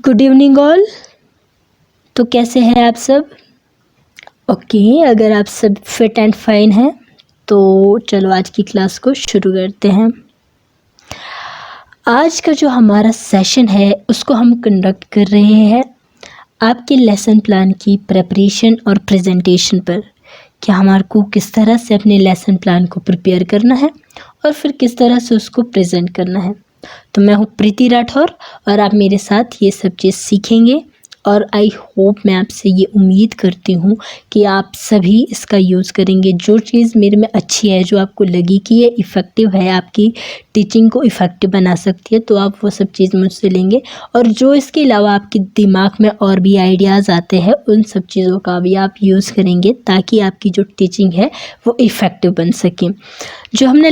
Good evening all. तो कैसे हैं आप सब? ओके, अगर आप सब फिट एंड फाइन हैं तो चलो आज की क्लास को शुरू करते हैं। आज का जो हमारा सेशन है उसको हम कंडक्ट कर रहे हैं आपके लेसन प्लान की प्रिपरेशन और प्रेजेंटेशन पर, कि हमारे को किस तरह से अपने लेसन प्लान को प्रिपेयर करना है और फिर किस तरह से उसको प्रेजेंट करना है। तो मैं हूँ प्रीति राठौर और आप मेरे साथ ये सब चीज़ सीखेंगे और आई होप, मैं आपसे ये उम्मीद करती हूँ कि आप सभी इसका यूज़ करेंगे। जो चीज़ मेरे में अच्छी है, जो आपको लगी कि ये इफ़ेक्टिव है, आपकी टीचिंग को इफ़ेक्टिव बना सकती है, तो आप वो सब चीज़ मुझसे लेंगे। और जो इसके अलावा आपके दिमाग में और भी आइडियाज़ आते हैं, उन सब चीज़ों का भी आप यूज़ करेंगे ताकि आपकी जो टीचिंग है वो इफ़ेक्टिव बन सके। जो हमने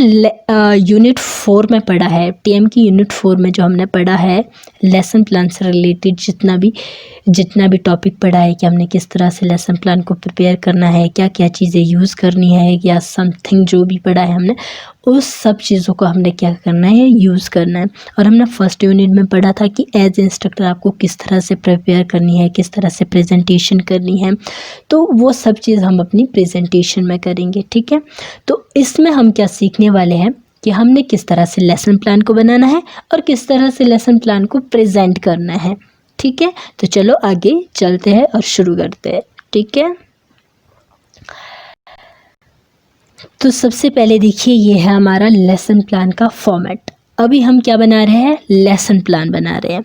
यूनिट 4 में पढ़ा है, टीएम की यूनिट 4 में जो हमने पढ़ा है लेसन प्लान से रिलेटेड जितना भी टॉपिक पढ़ा है कि हमने किस तरह से लेसन प्लान को प्रिपेयर करना है, क्या क्या चीज़ें यूज़ करनी है या समथिंग जो भी पढ़ा है हमने, उस सब चीज़ों को हमने क्या करना है, यूज़ करना है। और हमने फर्स्ट यूनिट में पढ़ा था कि एज इंस्ट्रक्टर आपको किस तरह से प्रिपेयर करनी है, किस तरह से प्रेजेंटेशन करनी है। तो वो सब चीज़ हम अपनी प्रेजेंटेशन में करेंगे, ठीक है। तो इसमें हम क्या सीखने वाले हैं कि हमने किस तरह से लेसन प्लान को बनाना है और किस तरह से लेसन प्लान को प्रेजेंट करना है, ठीक है। तो चलो आगे चलते हैं और शुरू करते हैं, ठीक है। तो सबसे पहले देखिए, ये है हमारा लेसन प्लान का फॉर्मेट। अभी हम क्या बना रहे हैं, लेसन प्लान बना रहे हैं।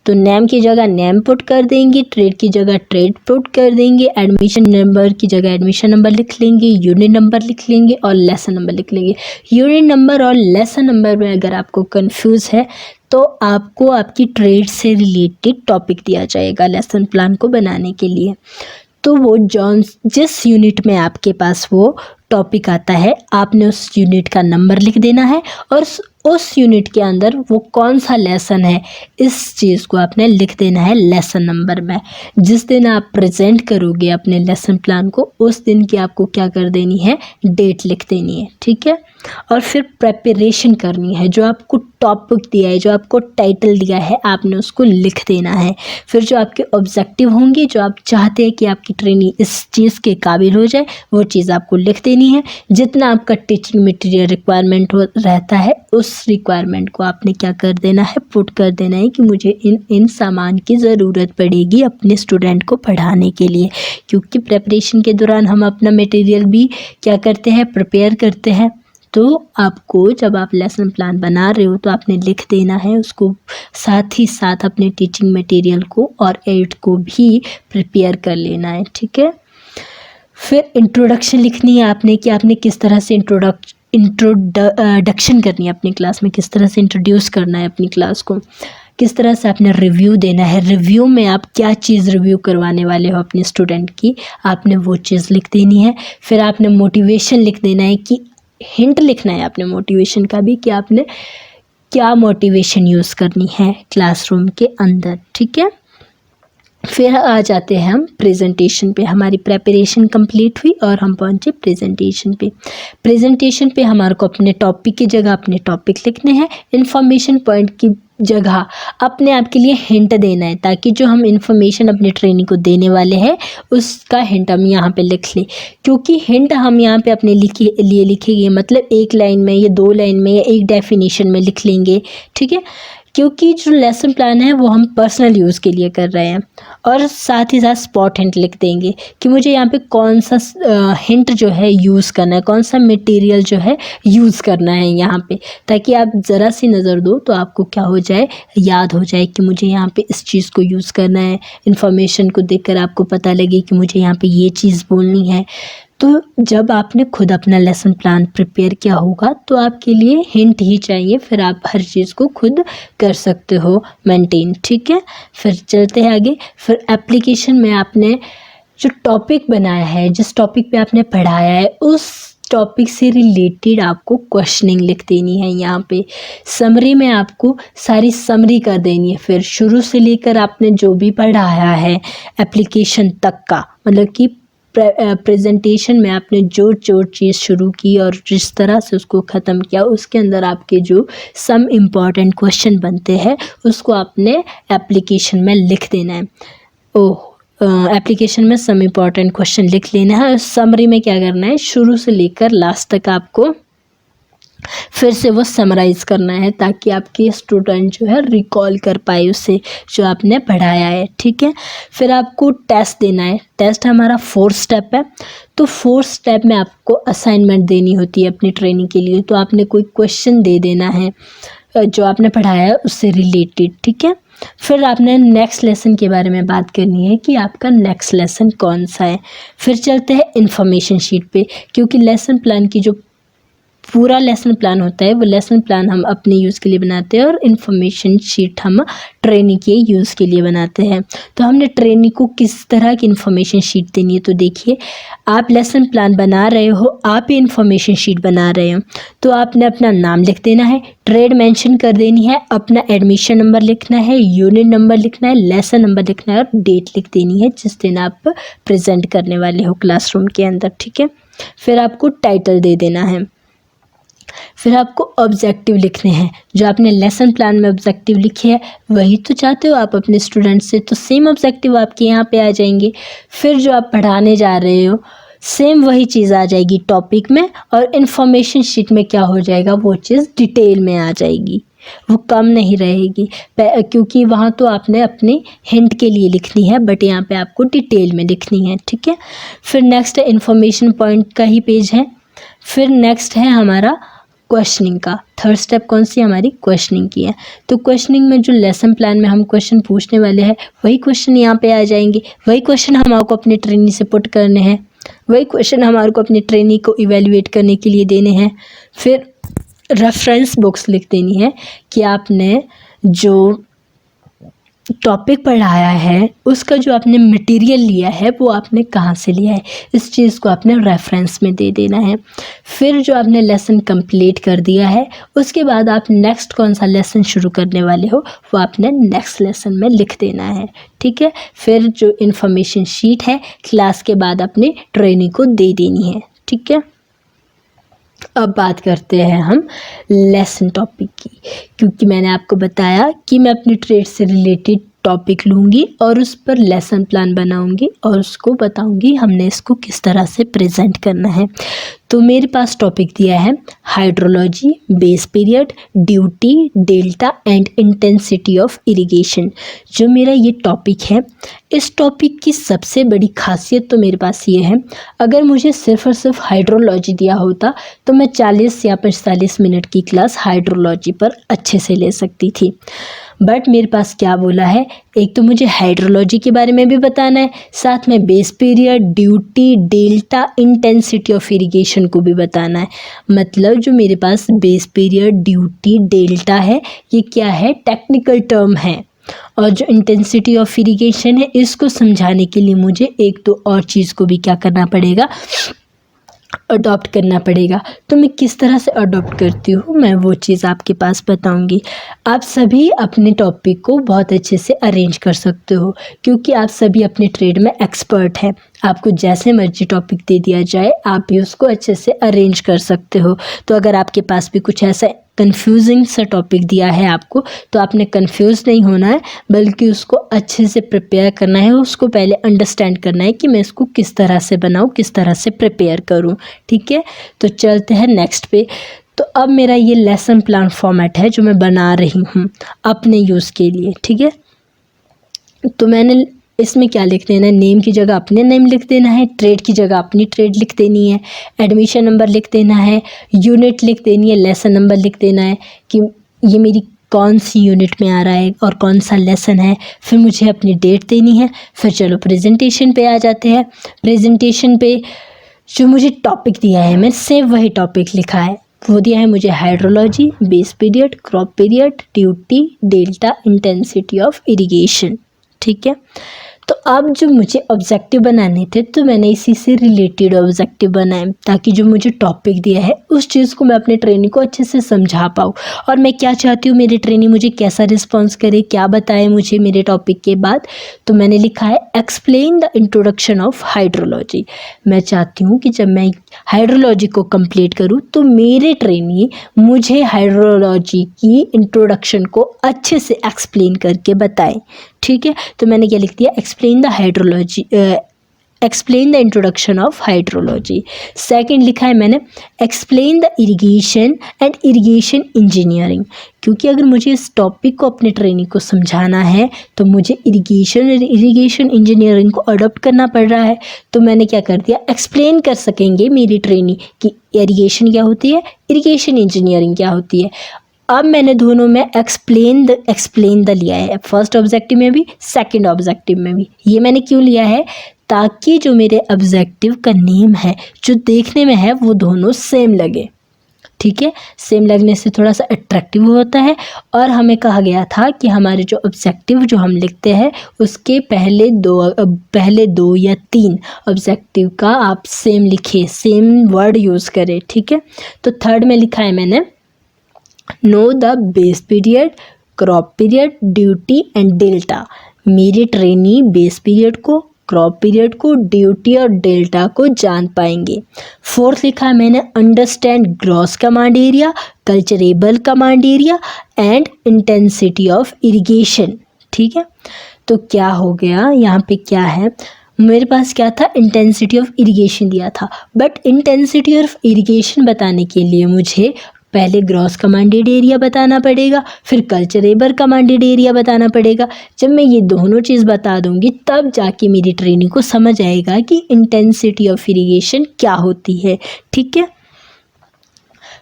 तो नेम की जगह नेम पुट कर देंगे, ट्रेड की जगह ट्रेड पुट कर देंगे, एडमिशन नंबर की जगह एडमिशन नंबर लिख लेंगे, यूनिट नंबर लिख लेंगे और लेसन नंबर लिख लेंगे। यूनिट नंबर और लेसन नंबर में अगर आपको कंफ्यूज है तो आपको आपकी ट्रेड से रिलेटेड टॉपिक दिया जाएगा लेसन प्लान को बनाने के लिए। तो वो जिस यूनिट में आपके पास वो टॉपिक आता है, आपने उस यूनिट का नंबर लिख देना है और उस यूनिट के अंदर वो कौन सा लेसन है, इस चीज़ को आपने लिख देना है लेसन नंबर में। जिस दिन आप प्रेजेंट करोगे अपने लेसन प्लान को, उस दिन की आपको क्या कर देनी है, डेट लिख देनी है, ठीक है। और फिर प्रेपरेशन करनी है, जो आपको टॉपिक दिया है, जो आपको टाइटल दिया है, आपने उसको लिख देना है। फिर जो आपके ऑब्जेक्टिव होंगे, जो आप चाहते हैं कि आपकी ट्रेनिंग इस चीज़ के काबिल हो जाए, वो चीज़ आपको लिख देनी है। जितना आपका टीचिंग मटेरियल रिक्वायरमेंट रहता है, उस रिक्वायरमेंट को आपने क्या कर देना है, पुट कर देना है कि मुझे इन सामान की ज़रूरत पड़ेगी अपने स्टूडेंट को पढ़ाने के लिए। क्योंकि प्रेपरेशन के दौरान हम अपना मटेरियल भी क्या करते हैं, प्रिपेयर करते हैं। तो आपको जब आप लेसन प्लान बना रहे हो तो आपने लिख देना है उसको, साथ ही साथ अपने टीचिंग मटेरियल को और एड को भी प्रिपेयर कर लेना है, ठीक है। फिर इंट्रोडक्शन लिखनी है आपने कि आपने किस तरह से इंट्रोडक्शन करनी है अपनी क्लास में, किस तरह से इंट्रोड्यूस करना है अपनी क्लास को, किस तरह से आपने रिव्यू देना है। रिव्यू में आप क्या चीज़ रिव्यू करवाने वाले हो अपने स्टूडेंट की, आपने वो चीज़ लिख देनी है। फिर आपने मोटिवेशन लिख देना है कि हिंट लिखना है आपने मोटिवेशन का भी, कि आपने क्या मोटिवेशन यूज़ करनी है क्लासरूम के अंदर, ठीक है। फिर आ जाते हैं हम प्रेजेंटेशन पे। हमारी प्रेपरेशन कंप्लीट हुई और हम पहुंचे प्रेजेंटेशन पे। प्रेजेंटेशन पे हमारे को अपने टॉपिक की जगह अपने टॉपिक लिखने हैं, इन्फॉर्मेशन पॉइंट की जगह अपने आप के लिए हिंट देना है, ताकि जो हम इन्फॉर्मेशन अपने ट्रेनिंग को देने वाले हैं उसका हिंट हम यहाँ पे लिख लें। क्योंकि हिंट हम यहाँ पे अपने लिए लिखेंगे, मतलब एक लाइन में या 2 लाइन में या एक डेफिनेशन में लिख लेंगे, ठीक है। क्योंकि जो लेसन प्लान है वो हम पर्सनल यूज़ के लिए कर रहे हैं। और साथ ही साथ स्पॉट हिंट लिख देंगे कि मुझे यहाँ पे कौन सा हिंट जो है यूज़ करना है, कौन सा मटेरियल जो है यूज़ करना है यहाँ पे, ताकि आप ज़रा सी नज़र दो तो आपको क्या हो जाए, याद हो जाए कि मुझे यहाँ पे इस चीज़ को यूज़ करना है। इन्फॉर्मेशन को देखकर आपको पता लगे कि मुझे यहाँ पे ये चीज़ बोलनी है। तो जब आपने खुद अपना लेसन प्लान प्रिपेयर किया होगा तो आपके लिए हिंट ही चाहिए, फिर आप हर चीज़ को खुद कर सकते हो मेंटेन, ठीक है। फिर चलते हैं आगे। फिर एप्लीकेशन में आपने जो टॉपिक बनाया है, जिस टॉपिक पे आपने पढ़ाया है, उस टॉपिक से रिलेटेड आपको क्वेश्चनिंग लिख देनी है। यहाँ पे समरी में आपको सारी समरी कर देनी है। फिर शुरू से लेकर आपने जो भी पढ़ाया है एप्लीकेशन तक का, मतलब कि प्रेजेंटेशन में आपने जो जो चीज़ शुरू की और जिस तरह से उसको ख़त्म किया, उसके अंदर आपके जो सम इम्पॉर्टेंट क्वेश्चन बनते हैं उसको आपने एप्लीकेशन में लिख देना है। एप्लीकेशन में सम इम्पॉर्टेंट क्वेश्चन लिख लेना है और समरी में क्या करना है, शुरू से लेकर लास्ट तक आपको फिर से वो समराइज़ करना है ताकि आपके स्टूडेंट जो है रिकॉल कर पाए उसे जो आपने पढ़ाया है। ठीक है, फिर आपको टेस्ट देना है। टेस्ट हमारा 4 स्टेप है। तो 4 स्टेप में आपको असाइनमेंट देनी होती है अपनी ट्रेनिंग के लिए। तो आपने कोई क्वेश्चन दे देना है जो आपने पढ़ाया है उससे रिलेटेड। ठीक है, फिर आपने नेक्स्ट लेसन के बारे में बात करनी है कि आपका नेक्स्ट लेसन कौन सा है। फिर चलते हैं इन्फॉर्मेशन शीट पे, क्योंकि लेसन प्लान की जो पूरा लेसन प्लान होता है वो लेसन प्लान हम अपने यूज़ के लिए बनाते हैं और इन्फॉर्मेशन शीट हम ट्रेनिंग के यूज़ के लिए बनाते हैं। तो हमने ट्रेनिंग को किस तरह की इन्फॉर्मेशन शीट देनी है, तो देखिए आप लेसन प्लान बना रहे हो, आप ही इन्फॉर्मेशन शीट बना रहे हो, तो आपने अपना नाम लिख देना है, ट्रेड मेंशन कर देनी है, अपना एडमिशन नंबर लिखना है, यूनिट नंबर लिखना है, लेसन नंबर लिखना है और डेट लिख देनी है जिस दिन आप प्रेजेंट करने वाले हो क्लासरूम के अंदर। ठीक है, फिर आपको टाइटल दे देना है। फिर आपको ऑब्जेक्टिव लिखने हैं। जो आपने लेसन प्लान में ऑब्जेक्टिव लिखे हैं वही तो चाहते हो आप अपने स्टूडेंट से, तो सेम ऑब्जेक्टिव आपके यहाँ पे आ जाएंगे। फिर जो आप पढ़ाने जा रहे हो सेम वही चीज़ आ जाएगी टॉपिक में, और इन्फॉर्मेशन शीट में क्या हो जाएगा, वो चीज़ डिटेल में आ जाएगी, वो कम नहीं रहेगी, क्योंकि वहाँ तो आपने अपने हिंट के लिए लिखनी है, बट यहाँ पे आपको डिटेल में लिखनी है। ठीक है, फिर नेक्स्ट है इन्फॉर्मेशन पॉइंट का ही पेज है। फिर नेक्स्ट है हमारा क्वेश्चनिंग का। थर्ड स्टेप कौन सी हमारी, क्वेश्चनिंग की है। तो क्वेश्चनिंग में जो लेसन प्लान में हम क्वेश्चन पूछने वाले हैं वही क्वेश्चन यहाँ पे आ जाएंगे, वही क्वेश्चन हमारे को अपनी ट्रेनिंग से पुट करने हैं, वही क्वेश्चन हमारे को अपनी ट्रेनिंग को इवेल्युएट करने के लिए देने हैं। फिर रेफरेंस बुक्स लिख देनी है कि आपने जो टॉपिक पढ़ाया है उसका जो आपने मटेरियल लिया है वो आपने कहाँ से लिया है, इस चीज़ को आपने रेफरेंस में दे देना है। फिर जो आपने लेसन कंप्लीट कर दिया है उसके बाद आप नेक्स्ट कौन सा लेसन शुरू करने वाले हो वो आपने नेक्स्ट लेसन में लिख देना है। ठीक है, फिर जो इन्फॉर्मेशन शीट है क्लास के बाद अपने ट्रेनिंग को दे देनी है। ठीक है, अब बात करते हैं हम लेसन टॉपिक की, क्योंकि मैंने आपको बताया कि मैं अपनी ट्रेड से रिलेटेड टॉपिक लूँगी और उस पर लेसन प्लान बनाऊँगी और उसको बताऊँगी हमने इसको किस तरह से प्रेजेंट करना है। तो मेरे पास टॉपिक दिया है hydrology, base period, duty, delta and intensity of irrigation. जो मेरा ये टॉपिक है, इस टॉपिक की सबसे बड़ी खासियत तो मेरे पास ये है, अगर मुझे सिर्फ और सिर्फ हाइड्रोलॉजी दिया होता तो मैं 40 या 45 मिनट की क्लास हाइड्रोलॉजी पर अच्छे से ले सकती थी। बट मेरे पास क्या बोला है, एक तो मुझे हाइड्रोलॉजी के बारे में भी बताना है, साथ में base period, duty, delta, intensity of irrigation को भी बताना है। मतलब जो मेरे पास बेस पीरियड, ड्यूटी, डेल्टा है ये क्या है, टेक्निकल टर्म है, और जो इंटेंसिटी ऑफ इरिगेशन है इसको समझाने के लिए मुझे एक तो और चीज़ को भी क्या करना पड़ेगा, अडॉप्ट करना पड़ेगा। तो मैं किस तरह से अडॉप्ट करती हूँ मैं वो चीज़ आपके पास बताऊँगी। आप सभी अपने टॉपिक को बहुत अच्छे से अरेंज कर सकते हो, क्योंकि आप सभी अपने ट्रेड में एक्सपर्ट हैं। आपको जैसे मर्जी टॉपिक दे दिया जाए आप भी उसको अच्छे से अरेंज कर सकते हो। तो अगर आपके पास भी कुछ ऐसा कंफ्यूजिंग सा टॉपिक दिया है आपको, तो आपने कंफ्यूज नहीं होना है, बल्कि उसको अच्छे से प्रिपेयर करना है, उसको पहले अंडरस्टैंड करना है कि मैं इसको किस तरह से बनाऊँ, किस तरह से प्रिपेयर करूँ। ठीक है, तो चलते हैं नेक्स्ट पे। तो अब मेरा ये लेसन प्लान फॉर्मेट है जो मैं बना रही हूँ अपने यूज़ के लिए। ठीक है, तो मैंने इसमें क्या लिख देना है, नेम की जगह अपने नेम लिख देना है, ट्रेड की जगह अपनी ट्रेड लिख देनी है, एडमिशन नंबर लिख देना है, यूनिट लिख देनी है, लेसन नंबर लिख देना है कि ये मेरी कौन सी यूनिट में आ रहा है और कौन सा लेसन है। फिर मुझे अपनी डेट देनी है। फिर चलो प्रेजेंटेशन पे आ जाते हैं। प्रेजेंटेशन पे जो मुझे टॉपिक दिया है मैंने सेम वही टॉपिक लिखा है, वो दिया है मुझे hydrology, base period, crop period, duty, delta, intensity of irrigation. ठीक है, तो अब जो मुझे ऑब्जेक्टिव बनाने थे तो मैंने इसी से रिलेटेड ऑब्जेक्टिव बनाए ताकि जो मुझे टॉपिक दिया है उस चीज़ को मैं अपने ट्रेनी को अच्छे से समझा पाऊँ और मैं क्या चाहती हूँ मेरे ट्रेनी मुझे कैसा रिस्पॉन्स करे, क्या बताए मुझे मेरे टॉपिक के बाद। तो मैंने लिखा है explain the introduction of hydrology. मैं चाहती हूँ कि जब मैं हाइड्रोलॉजी को कंप्लीट करूँ तो मेरे ट्रेनी मुझे हाइड्रोलॉजी की इंट्रोडक्शन को अच्छे से एक्सप्लेन करके बताएं। ठीक है, तो मैंने क्या लिख दिया, explain the hydrology, explain the introduction of hydrology. Second लिखा है मैंने explain the irrigation and irrigation engineering, क्योंकि अगर मुझे इस टॉपिक को अपने ट्रेनिंग को समझाना है तो मुझे इरिगेशन और इरिगेशन इंजीनियरिंग को अडॉप्ट करना पड़ रहा है। तो मैंने क्या कर दिया, एक्सप्लेन कर सकेंगे मेरी ट्रेनिंग कि इरिगेशन क्या होती है, इरिगेशन इंजीनियरिंग क्या होती है। अब मैंने दोनों में एक्सप्लेन द लिया है, फर्स्ट ऑब्जेक्टिव में भी सेकंड ऑब्जेक्टिव में भी। ये मैंने क्यों लिया है, ताकि जो मेरे ऑब्जेक्टिव का नेम है जो देखने में है वो दोनों सेम लगे। ठीक है, सेम लगने से थोड़ा सा अट्रैक्टिव होता है। और हमें कहा गया था कि हमारे जो ऑब्जेक्टिव जो हम लिखते हैं उसके पहले दो या तीन ऑब्जेक्टिव का आप सेम लिखिए, सेम वर्ड यूज़ करें। ठीक है, तो थर्ड में लिखा है मैंने know the base period, crop period, duty and delta. मेरे ट्रेनी बेस पीरियड को, क्रॉप पीरियड को, ड्यूटी और डेल्टा को जान पाएंगे। फोर्थ लिखा है मैंने understand gross command area, culturable command area and intensity of irrigation. ठीक है, तो क्या हो गया यहाँ पे, क्या है मेरे पास, क्या था, इंटेंसिटी ऑफ इरिगेशन दिया था। बट इंटेंसिटी ऑफ इरिगेशन बताने के लिए मुझे पहले ग्रॉस कमांडेड एरिया बताना पड़ेगा, फिर कल्चरेबल कमांडेड एरिया बताना पड़ेगा। जब मैं ये दोनों चीज़ बता दूंगी तब जाके मेरी ट्रेनिंग को समझ आएगा कि इंटेंसिटी ऑफ इरिगेशन क्या होती है। ठीक है,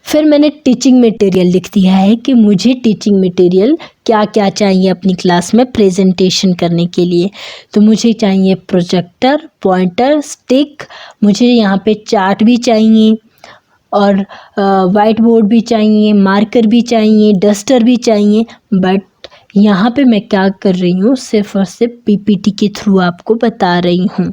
फिर मैंने टीचिंग मटेरियल लिख दिया है कि मुझे टीचिंग मटेरियल क्या क्या चाहिए अपनी क्लास में प्रेजेंटेशन करने के लिए। तो मुझे चाहिए प्रोजेक्टर, पॉइंटर, स्टिक, मुझे यहाँ पे चार्ट भी चाहिए और वाइट बोर्ड भी चाहिए, मार्कर भी चाहिए, डस्टर भी चाहिए। बट यहाँ पे मैं क्या कर रही हूँ, सिर्फ और सिर्फ पीपीटी के थ्रू आपको बता रही हूँ।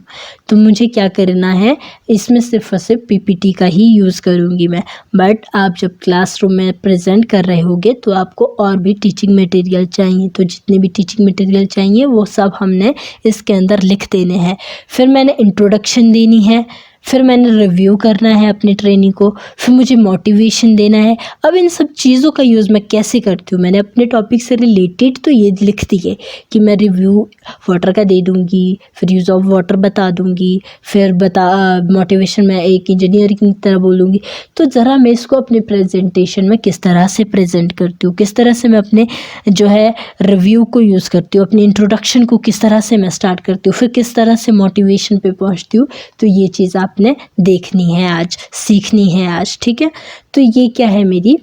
तो मुझे क्या करना है, इसमें सिर्फ और सिर्फ पीपीटी का ही यूज़ करूँगी मैं। बट आप जब क्लासरूम में प्रेजेंट कर रहे होगे तो आपको और भी टीचिंग मटेरियल चाहिए। तो जितने भी टीचिंग मटेरियल चाहिए वो सब हमने इसके अंदर लिख देने हैं। फिर मैंने इंट्रोडक्शन देनी है, फिर मैंने रिव्यू करना है अपनी ट्रेनिंग को, फिर मुझे मोटिवेशन देना है। अब इन सब चीज़ों का यूज़ मैं कैसे करती हूँ, मैंने अपने टॉपिक से रिलेटेड तो ये लिख दी है कि मैं रिव्यू वाटर का दे दूँगी, फिर यूज़ ऑफ वाटर बता दूँगी, फिर मोटिवेशन मैं एक इंजीनियर की तरह बोलूँगी। तो ज़रा मैं इसको अपने प्रेजेंटेशन में किस तरह से प्रेजेंट करती हूँ, किस तरह से मैं अपने जो है रिव्यू को यूज़ करती हूँ, अपनी इंट्रोडक्शन को किस तरह से मैं स्टार्ट करती हूँ, फिर किस तरह से मोटिवेशन पे पहुँचती हूँ। तो ये चीज़ आपने देखनी है आज, सीखनी है आज। ठीक है, तो ये क्या है, मेरी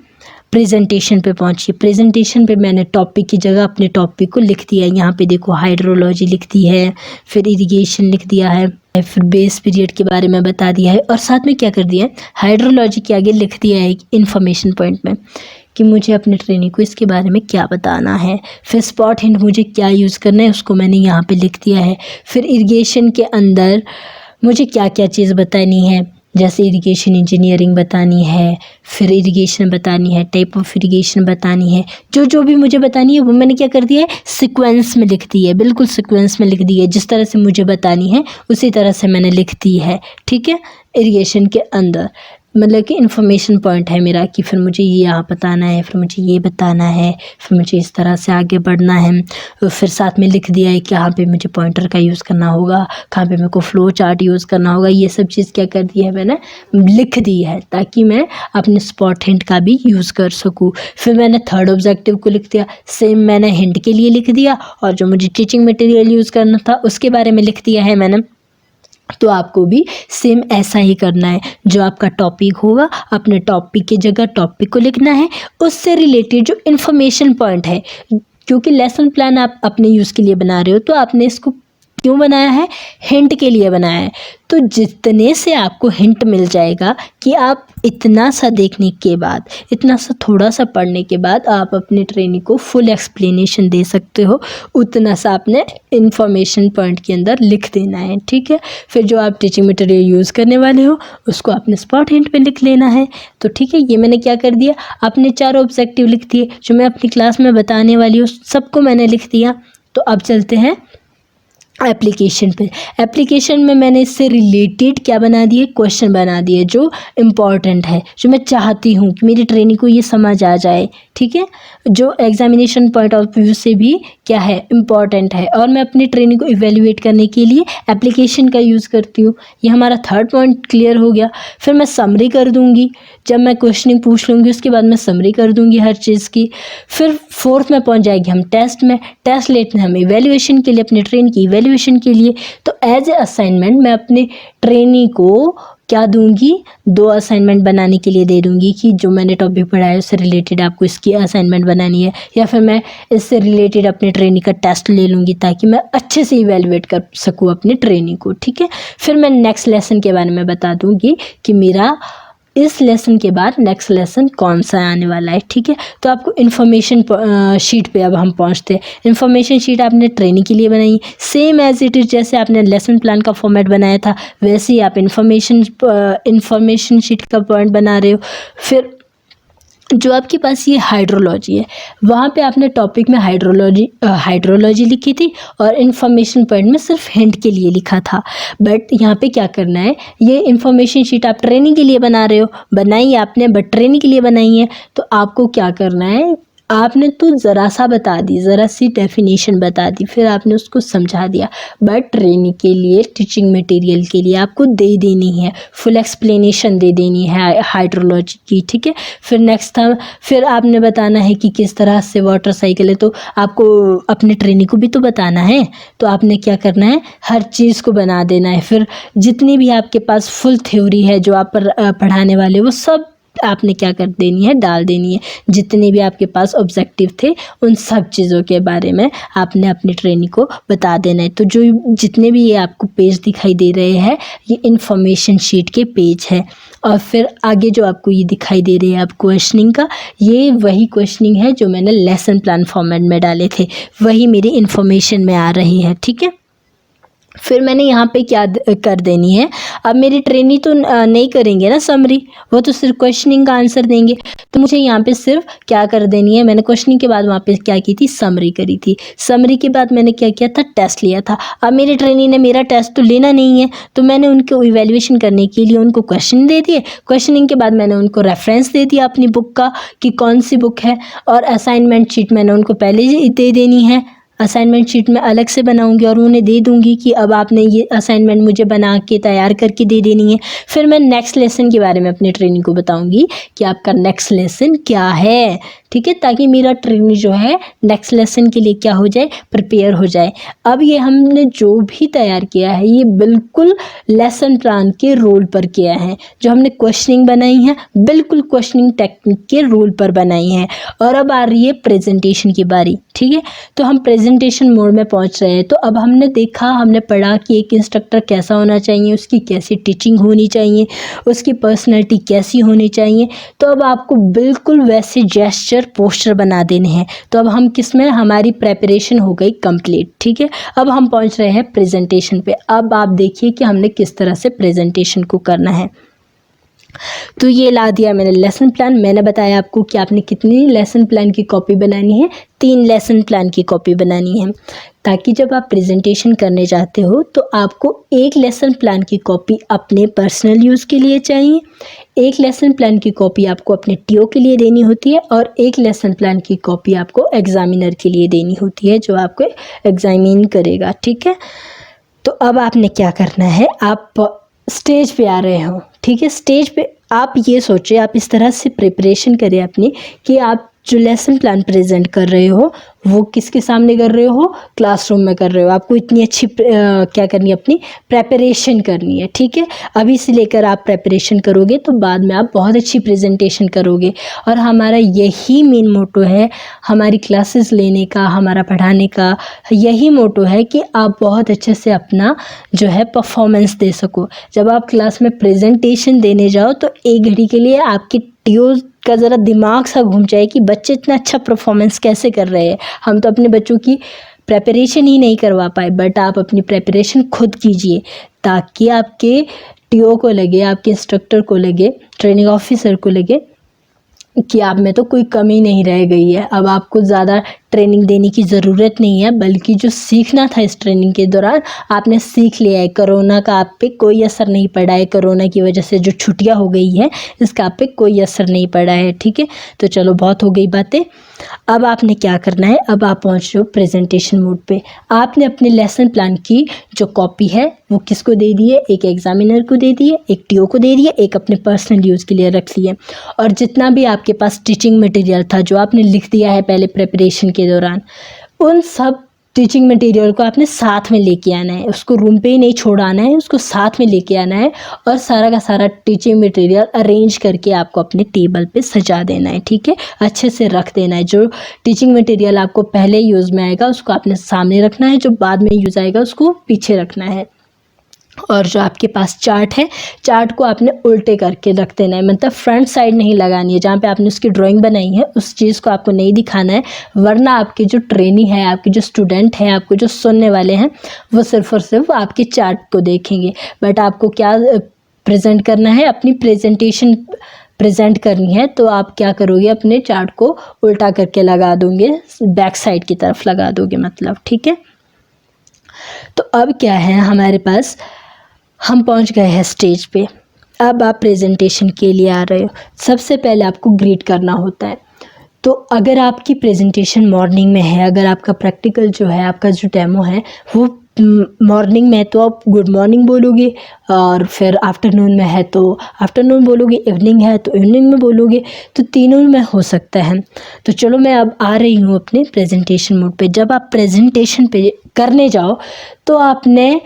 प्रेजेंटेशन पे पहुंची। प्रेजेंटेशन पे मैंने टॉपिक की जगह अपने टॉपिक को लिख दिया। यहाँ पे देखो हाइड्रोलॉजी लिख दी है, फिर इरिगेशन लिख दिया है, फिर बेस पीरियड के बारे में बता दिया है, और साथ में क्या कर दिया है, हाइड्रोलॉजी के आगे लिख दिया है इन्फॉर्मेशन पॉइंट में कि मुझे अपने ट्रेनिंग को इसके बारे में क्या बताना है। फिर स्पॉट हिंट मुझे क्या यूज़ करना है उसको मैंने यहाँ पे लिख दिया है। फिर इरिगेशन के अंदर मुझे क्या क्या चीज़ बतानी है, जैसे इरिगेशन इंजीनियरिंग बतानी है, फिर इरिगेशन बतानी है, टाइप ऑफ इरिगेशन बतानी है, जो भी मुझे बतानी है वो मैंने क्या कर दिया है, सीक्वेंस में लिख दी है, बिल्कुल सीक्वेंस में लिख दी है। जिस तरह से मुझे बतानी है उसी तरह से मैंने लिख दी है। ठीक है, इरिगेशन के अंदर मतलब कि इन्फॉर्मेशन पॉइंट है मेरा कि फिर मुझे ये यहाँ बताना है, फिर मुझे ये बताना है, फिर मुझे इस तरह से आगे बढ़ना है। फिर साथ में लिख दिया है कि कहाँ पे मुझे पॉइंटर का यूज़ करना होगा, कहाँ पे मेरे को फ्लो चार्ट यूज़ करना होगा। ये सब चीज़ क्या कर दी है, मैंने लिख दी है ताकि मैं अपने स्पॉट हिंट का भी यूज़ कर सकूँ। फिर मैंने थर्ड ऑब्जेक्टिव को लिख दिया, सेम मैंने हिंट के लिए लिख दिया, और जो मुझे टीचिंग मटेरियल यूज़ करना था उसके बारे में लिख दिया है मैंने। तो आपको भी सेम ऐसा ही करना है। जो आपका टॉपिक होगा अपने टॉपिक की जगह टॉपिक को लिखना है, उससे रिलेटेड जो इन्फॉर्मेशन पॉइंट है, क्योंकि लेसन प्लान आप अपने यूज़ के लिए बना रहे हो तो आपने इसको क्यों बनाया है? हिंट के लिए बनाया है। तो जितने से आपको हिंट मिल जाएगा कि आप इतना सा देखने के बाद, इतना सा थोड़ा सा पढ़ने के बाद आप अपने ट्रेनिंग को फुल एक्सप्लेनेशन दे सकते हो, उतना सा आपने इन्फॉर्मेशन पॉइंट के अंदर लिख देना है, ठीक है। फिर जो आप टीचिंग मटेरियल यूज़ करने वाले हो उसको आपने स्पॉट हिंट पे लिख लेना है। तो ठीक है, ये मैंने क्या कर दिया, आपने 4 ऑब्जेक्टिव लिख दिए जो मैं अपनी क्लास में बताने वाली हूँ, सबको मैंने लिख दिया। तो अब चलते हैं एप्लीकेशन पे। एप्लीकेशन में मैंने इससे रिलेटेड क्या बना दिए, क्वेश्चन बना दिए जो इम्पॉर्टेंट है, जो मैं चाहती हूँ कि मेरी ट्रेनिंग को ये समझ आ जाए, ठीक है, जो एग्जामिनेशन पॉइंट ऑफ व्यू से भी क्या है, इम्पॉर्टेंट है। और मैं अपनी ट्रेनिंग को इवेल्युएट करने के लिए एप्लीकेशन का यूज़ करती हूँ। ये हमारा थर्ड पॉइंट क्लियर हो गया। फिर मैं समरी कर दूँगी, जब मैं क्वेश्चनिंग पूछ लूँगी उसके बाद मैं समरी कर दूँगी हर चीज़ की। फिर फोर्थ में पहुँच जाएगी हम टेस्ट में। टेस्ट लेते हैं हम इवेल्युएशन के लिए, अपनी ट्रेनिंग की इवेल्युएशन के लिए। तो एज ए असाइनमेंट मैं अपने ट्रेनिंग को क्या दूंगी, 2 असाइनमेंट बनाने के लिए दे दूंगी कि जो मैंने टॉपिक पढ़ाया है उससे रिलेटेड आपको इसकी असाइनमेंट बनानी है, या फिर मैं इससे रिलेटेड अपने ट्रेनिंग का टेस्ट ले लूँगी ताकि मैं अच्छे से इवेलुएट कर सकूँ अपनी ट्रेनिंग को, ठीक है। फिर मैं नेक्स्ट लेसन के बारे में बता दूंगी कि मेरा इस लेसन के बाद नेक्स्ट लेसन कौन सा आने वाला है, ठीक है। तो आपको इन्फॉर्मेशन शीट पे अब हम पहुंचते हैं। इन्फॉर्मेशन शीट आपने ट्रेनिंग के लिए बनाई, सेम एज इट इज़ जैसे आपने लेसन प्लान का फॉर्मेट बनाया था वैसे ही आप इन्फॉर्मेशन शीट का पॉइंट बना रहे हो। फिर जो आपके पास ये हाइड्रोलॉजी है, वहाँ पे आपने टॉपिक में हाइड्रोलॉजी लिखी थी और इन्फॉर्मेशन पॉइंट में सिर्फ हिंट के लिए लिखा था। बट यहाँ पे क्या करना है, ये इन्फॉर्मेशन शीट आप ट्रेनिंग के लिए बना रहे हो, बनाई आपने बट ट्रेनिंग के लिए बनाई है, तो आपको क्या करना है, आपने तो ज़रा सा बता दी, ज़रा सी डेफिनेशन बता दी, फिर आपने उसको समझा दिया। बट ट्रेनिंग के लिए, टीचिंग मटेरियल के लिए आपको दे देनी है, फुल एक्सप्लेनेशन दे देनी है हाइड्रोलॉजी की, ठीक है। फिर नेक्स्ट था, फिर आपने बताना है कि किस तरह से वाटर साइकिल है, तो आपको अपने ट्रेनिंग को भी तो बताना है। तो आपने क्या करना है, हर चीज़ को बना देना है। फिर जितनी भी आपके पास फुल थ्योरी है जो आप पढ़ाने वाले, वो सब आपने क्या कर देनी है, डाल देनी है। जितने भी आपके पास ऑब्जेक्टिव थे उन सब चीज़ों के बारे में आपने अपनी ट्रेनिंग को बता देना है। तो जो जितने भी ये आपको पेज दिखाई दे रहे हैं ये इन्फॉर्मेशन शीट के पेज है। और फिर आगे जो आपको ये दिखाई दे रही है आप क्वेश्चनिंग का, ये वही क्वेश्चनिंग है जो मैंने लेसन प्लान फॉर्मेट में डाले थे, वही मेरी इन्फॉर्मेशन में आ रही है, ठीक है। फिर मैंने यहाँ पे क्या कर देनी है, अब मेरी ट्रेनी तो नहीं करेंगे ना समरी, वो तो सिर्फ क्वेश्चनिंग का आंसर देंगे। तो मुझे यहाँ पे सिर्फ क्या कर देनी है, मैंने क्वेश्चनिंग के बाद वहाँ पे क्या की थी, समरी करी थी। समरी के बाद मैंने क्या किया था, टेस्ट लिया था। अब मेरी ट्रेनी ने मेरा टेस्ट तो लेना नहीं है, तो मैंने उनको इवेल्युएशन करने के लिए उनको क्वेश्चन दे दिए। क्वेश्चनिंग के बाद मैंने उनको रेफरेंस दे दिया अपनी बुक का कि कौन सी बुक है, और असाइनमेंट शीट मैंने उनको पहले ही दे देनी है। असाइनमेंट शीट में अलग से बनाऊंगी और उन्हें दे दूंगी कि अब आपने ये असाइनमेंट मुझे बना के तैयार करके दे देनी है। फिर मैं नेक्स्ट लेसन के बारे में अपनी ट्रेनिंग को बताऊंगी कि आपका नेक्स्ट लेसन क्या है, ठीक है, ताकि मेरा ट्रेनिंग जो है नेक्स्ट लेसन के लिए क्या हो जाए, प्रिपेयर हो जाए। अब ये हमने जो भी तैयार किया है ये बिल्कुल लेसन प्लान के रूल पर किया है। जो हमने क्वेश्चनिंग बनाई है बिल्कुल क्वेश्चनिंग टेक्निक के रूल पर बनाई है। और अब आ रही है प्रेजेंटेशन की बारी, ठीक है। तो हम प्रेजेंटेशन मोड में पहुंच रहे हैं। तो अब हमने देखा, हमने पढ़ा कि एक इंस्ट्रक्टर कैसा होना चाहिए, उसकी कैसी टीचिंग होनी चाहिए, उसकी पर्सनैलिटी कैसी होनी चाहिए। तो अब आपको बिल्कुल वैसे जेस्चर पोस्टर बना देने हैं। तो अब हम किस में, हमारी प्रेपरेशन हो गई कंप्लीट, ठीक है। अब हम पहुंच रहे हैं प्रेजेंटेशन पे। अब आप देखिए कि हमने किस तरह से प्रेजेंटेशन को करना है। तो ये ला दिया मैंने लेसन प्लान। मैंने बताया आपको कि आपने कितनी लेसन प्लान की कॉपी बनानी है, 3 लेसन प्लान की कॉपी बनानी है, ताकि जब आप प्रेजेंटेशन करने जाते हो तो आपको एक लेसन प्लान की कॉपी अपने पर्सनल यूज़ के लिए चाहिए, एक लेसन प्लान की कॉपी आपको अपने टीओ के लिए देनी होती है, और एक लेसन प्लान की कॉपी आपको एग्जामिनर के लिए देनी होती है जो आपको एग्जामिन करेगा, ठीक है। तो अब आपने क्या करना है, आप स्टेज पे आ रहे हो, ठीक है। स्टेज पे आप ये सोचिए, आप इस तरह से प्रिपरेशन करें अपनी कि आप जो लेसन प्लान प्रेजेंट कर रहे हो वो किसके सामने कर रहे हो, क्लासरूम में कर रहे हो। आपको इतनी अच्छी क्या करनी है, अपनी प्रेपरेशन करनी है, ठीक है। अभी से लेकर आप प्रेपरेशन करोगे तो बाद में आप बहुत अच्छी प्रेजेंटेशन करोगे। और हमारा यही मेन मोटो है हमारी क्लासेस लेने का, हमारा पढ़ाने का यही मोटो है कि आप बहुत अच्छे से अपना जो है परफॉर्मेंस दे सको। जब आप क्लास में प्रेजेंटेशन देने जाओ तो एक घड़ी के लिए आपकी टीओ का ज़रा दिमाग सा घूम जाए कि बच्चे इतना अच्छा परफॉर्मेंस कैसे कर रहे हैं। हम तो अपने बच्चों की प्रेपरेशन ही नहीं करवा पाए, बट आप अपनी प्रेपरेशन खुद कीजिए ताकि आपके टीओ को लगे, आपके इंस्ट्रक्टर को लगे, ट्रेनिंग ऑफिसर को लगे कि आप में तो कोई कमी नहीं रह गई है। अब आपको ज़्यादा ट्रेनिंग देने की ज़रूरत नहीं है, बल्कि जो सीखना था इस ट्रेनिंग के दौरान आपने सीख लिया है। कोरोना का आप पे कोई असर नहीं पड़ा है, कोरोना की वजह से जो छुट्टियां हो गई हैं इसका आप पे कोई असर नहीं पड़ा है, ठीक है। तो चलो बहुत हो गई बातें। अब आपने क्या करना है, अब आप पहुँच रहे हो प्रेजेंटेशन मोड पे। आपने अपने लेसन प्लान की जो कॉपी है वो किसको दे दी है, एक एग्जामिनर को दे दी है, एक टीओ को दे दी है, एक अपने पर्सनल यूज़ के लिए रख लिया। और जितना भी आपके पास टीचिंग मटेरियल था जो आपने लिख दिया है पहले प्रेपरेशन के दौरान, उन सब टीचिंग मटेरियल को आपने साथ में लेके आना है। उसको रूम पे ही नहीं छोड़ाना है, उसको साथ में लेके आना है और सारा का सारा टीचिंग मटेरियल अरेंज करके आपको अपने टेबल पे सजा देना है, ठीक है। अच्छे से रख देना है। जो टीचिंग मटेरियल आपको पहले यूज़ में आएगा उसको आपने सामने रखना है, जो बाद में यूज़ आएगा उसको पीछे रखना है। और जो आपके पास चार्ट है, चार्ट को आपने उल्टे करके रख देना है, मतलब फ्रंट साइड नहीं लगानी है। जहाँ पे आपने उसकी ड्राइंग बनाई है उस चीज़ को आपको नहीं दिखाना है, वरना आपके जो ट्रेनी है, आपके जो स्टूडेंट हैं, आपको जो सुनने वाले हैं वो सिर्फ और सिर्फ आपके चार्ट को देखेंगे। बट आपको क्या प्रेजेंट करना है, अपनी प्रेजेंटेशन प्रेजेंट करनी है। तो आप क्या करोगे, अपने चार्ट को उल्टा करके लगा दोगे, बैक साइड की तरफ लगा दोगे मतलब, ठीक है। तो अब क्या है हमारे पास, हम पहुंच गए हैं स्टेज पे। अब आप प्रेजेंटेशन के लिए आ रहे हो। सबसे पहले आपको ग्रीट करना होता है। तो अगर आपकी प्रेजेंटेशन मॉर्निंग में है, अगर आपका प्रैक्टिकल जो है, आपका जो डेमो है वो मॉर्निंग में है तो आप गुड मॉर्निंग बोलोगे, और फिर आफ्टरनून में है तो आफ्टरनून बोलोगे, इवनिंग है तो इवनिंग में बोलोगे। तो तीनों में हो सकता है। तो चलो मैं अब आ रही हूँ अपने प्रेजेंटेशन मोड पे। जब आप प्रेजेंटेशन पे करने जाओ तो आपने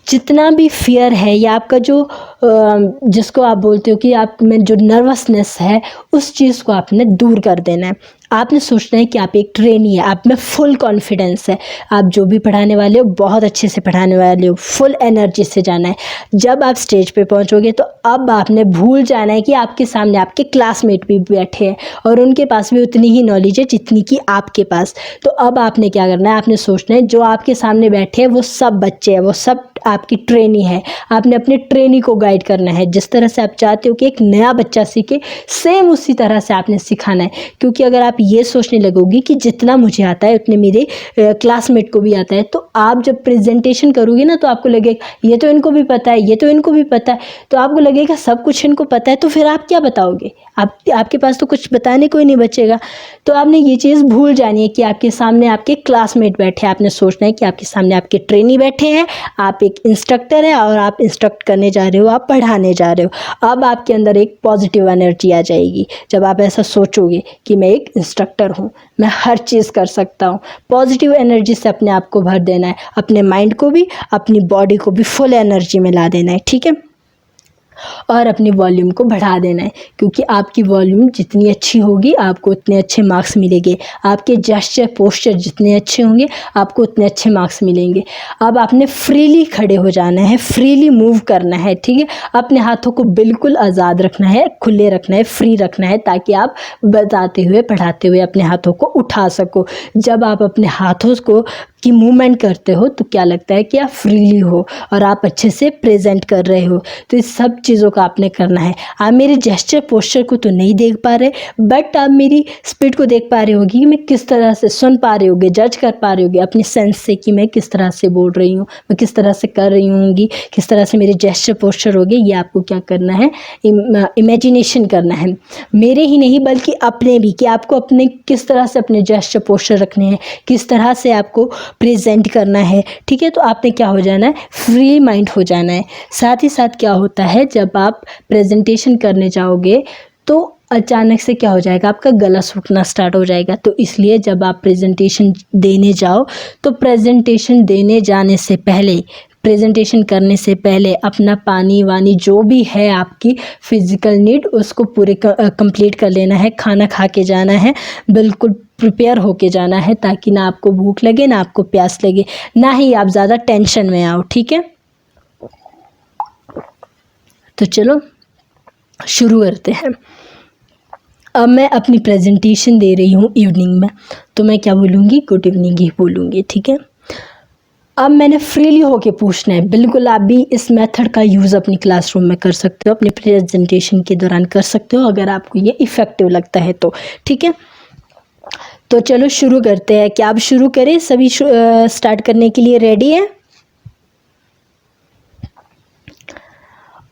जितना भी फियर है या आपका जो जिसको आप बोलते हो कि आप में जो नर्वसनेस है उस चीज़ को आपने दूर कर देना है। आपने सोचना है कि आप एक ट्रेनी है, आप में फुल कॉन्फिडेंस है, आप जो भी पढ़ाने वाले हो बहुत अच्छे से पढ़ाने वाले हो, फुल एनर्जी से जाना है। जब आप स्टेज पे पहुंचोगे तो अब आपने भूल जाना है कि आपके सामने आपके क्लासमेट भी बैठे हैं और उनके पास भी उतनी ही नॉलेज है जितनी कि आपके पास। तो अब आपने क्या करना है, आपने सोचना है जो आपके सामने बैठे हैं वो सब बच्चे हैं, वो सब आपकी ट्रेनी है। आपने अपने ट्रेनी को गाइड करना है। जिस तरह से आप चाहते हो कि एक नया बच्चा सीखे, सेम उसी तरह से आपने सिखाना है। क्योंकि अगर आप ये सोचने लगोगी कि जितना मुझे आता है उतने मेरे क्लासमेट को भी आता है, तो आप जब प्रेजेंटेशन करोगे ना तो आपको लगेगा ये तो इनको भी पता है, ये तो इनको भी पता है, तो आपको लगेगा सब कुछ इनको पता है, तो फिर आप क्या बताओगे, आपके पास तो कुछ बताने को ही नहीं बचेगा। तो आपने ये चीज़ भूल जानी है कि आपके सामने आपके क्लासमेट बैठे हैं। आपने सोचना है कि आपके सामने आपके ट्रेनी बैठे हैं, आप एक इंस्ट्रक्टर है और आप इंस्ट्रक्ट करने जा रहे हो, आप पढ़ाने जा रहे हो। अब आपके अंदर एक पॉजिटिव एनर्जी आ जाएगी जब आप ऐसा सोचोगे कि मैं एक इंस्ट्रक्टर हूँ, मैं हर चीज़ कर सकता हूँ। पॉजिटिव एनर्जी से अपने आप को भर देना है, अपने माइंड को भी अपनी बॉडी को भी फुल एनर्जी में ला देना है, ठीक है। और अपनी वॉल्यूम को बढ़ा देना है, क्योंकि आपकी वॉल्यूम जितनी अच्छी होगी आपको उतने अच्छे मार्क्स मिलेंगे। आपके जेस्चर पोस्चर जितने अच्छे होंगे आपको उतने अच्छे मार्क्स मिलेंगे। अब आपने फ्रीली खड़े हो जाना है, फ्रीली मूव करना है, ठीक है। अपने हाथों को बिल्कुल आज़ाद रखना है, खुले रखना है, फ्री रखना है, ताकि आप बताते हुए पढ़ाते हुए अपने हाथों को उठा सको। जब आप अपने हाथों को की मूवमेंट करते हो तो क्या लगता है कि आप फ्रीली हो और आप अच्छे से प्रेजेंट कर रहे हो। तो इस सब चीज़ों का आपने करना है। आप मेरे जेस्चर पोस्चर को तो नहीं देख पा रहे, बट आप मेरी स्पीड को देख पा रहे होगी कि मैं किस तरह से सुन पा रहे होगे, जज कर पा रहे होगे अपनी सेंस से कि मैं किस तरह से बोल रही हूँ, मैं किस तरह से कर रही होंगी, किस तरह से मेरे जेस्चर पोस्चर होंगे। ये आपको क्या करना है, इमेजिनेशन करना है, मेरे ही नहीं बल्कि अपने भी, कि आपको अपने किस तरह से अपने जेस्चर पोस्चर रखने हैं, किस तरह से आपको प्रेजेंट करना है, ठीक है। तो आपने क्या हो जाना है, फ्री माइंड हो जाना है। साथ ही साथ क्या होता है, जब आप प्रेजेंटेशन करने जाओगे तो अचानक से क्या हो जाएगा, आपका गला सूखना स्टार्ट हो जाएगा। तो इसलिए जब आप प्रेजेंटेशन देने जाओ तो प्रेजेंटेशन देने जाने से पहले, प्रेजेंटेशन करने से पहले अपना पानी वानी जो भी है आपकी फिज़िकल नीड उसको पूरे कंप्लीट कर लेना है। खाना खा के जाना है, बिल्कुल प्रिपेयर होके जाना है, ताकि ना आपको भूख लगे ना आपको प्यास लगे, ना ही आप ज़्यादा टेंशन में आओ। ठीक है, तो चलो शुरू करते हैं। अब मैं अपनी प्रेजेंटेशन दे रही हूँ इवनिंग में, तो मैं क्या बोलूँगी, गुड इवनिंग ही बोलूँगी। ठीक है, अब मैंने फ्रीली होके पूछना है। बिल्कुल आप भी इस मेथड का यूज़ अपनी क्लासरूम में कर सकते हो, अपने प्रेजेंटेशन के दौरान कर सकते हो, अगर आपको ये इफ़ेक्टिव लगता है तो। ठीक है, तो चलो शुरू करते हैं। क्या आप शुरू करें? सभी स्टार्ट करने के लिए रेडी हैं?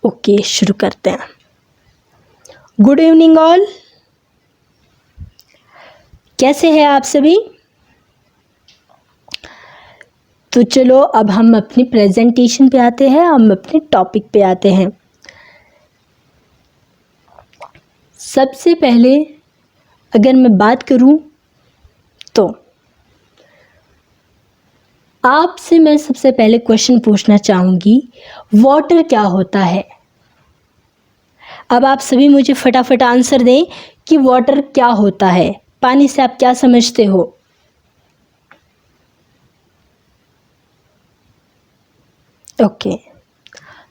ओके, शुरू करते हैं। गुड इवनिंग ऑल, कैसे हैं आप सभी? तो चलो अब हम अपनी प्रेजेंटेशन पे आते हैं, हम अपने टॉपिक पे आते हैं। सबसे पहले अगर मैं बात करूं तो आपसे मैं सबसे पहले क्वेश्चन पूछना चाहूँगी, वाटर क्या होता है? अब आप सभी मुझे फटाफट आंसर दें कि वाटर क्या होता है, पानी से आप क्या समझते हो? ओके,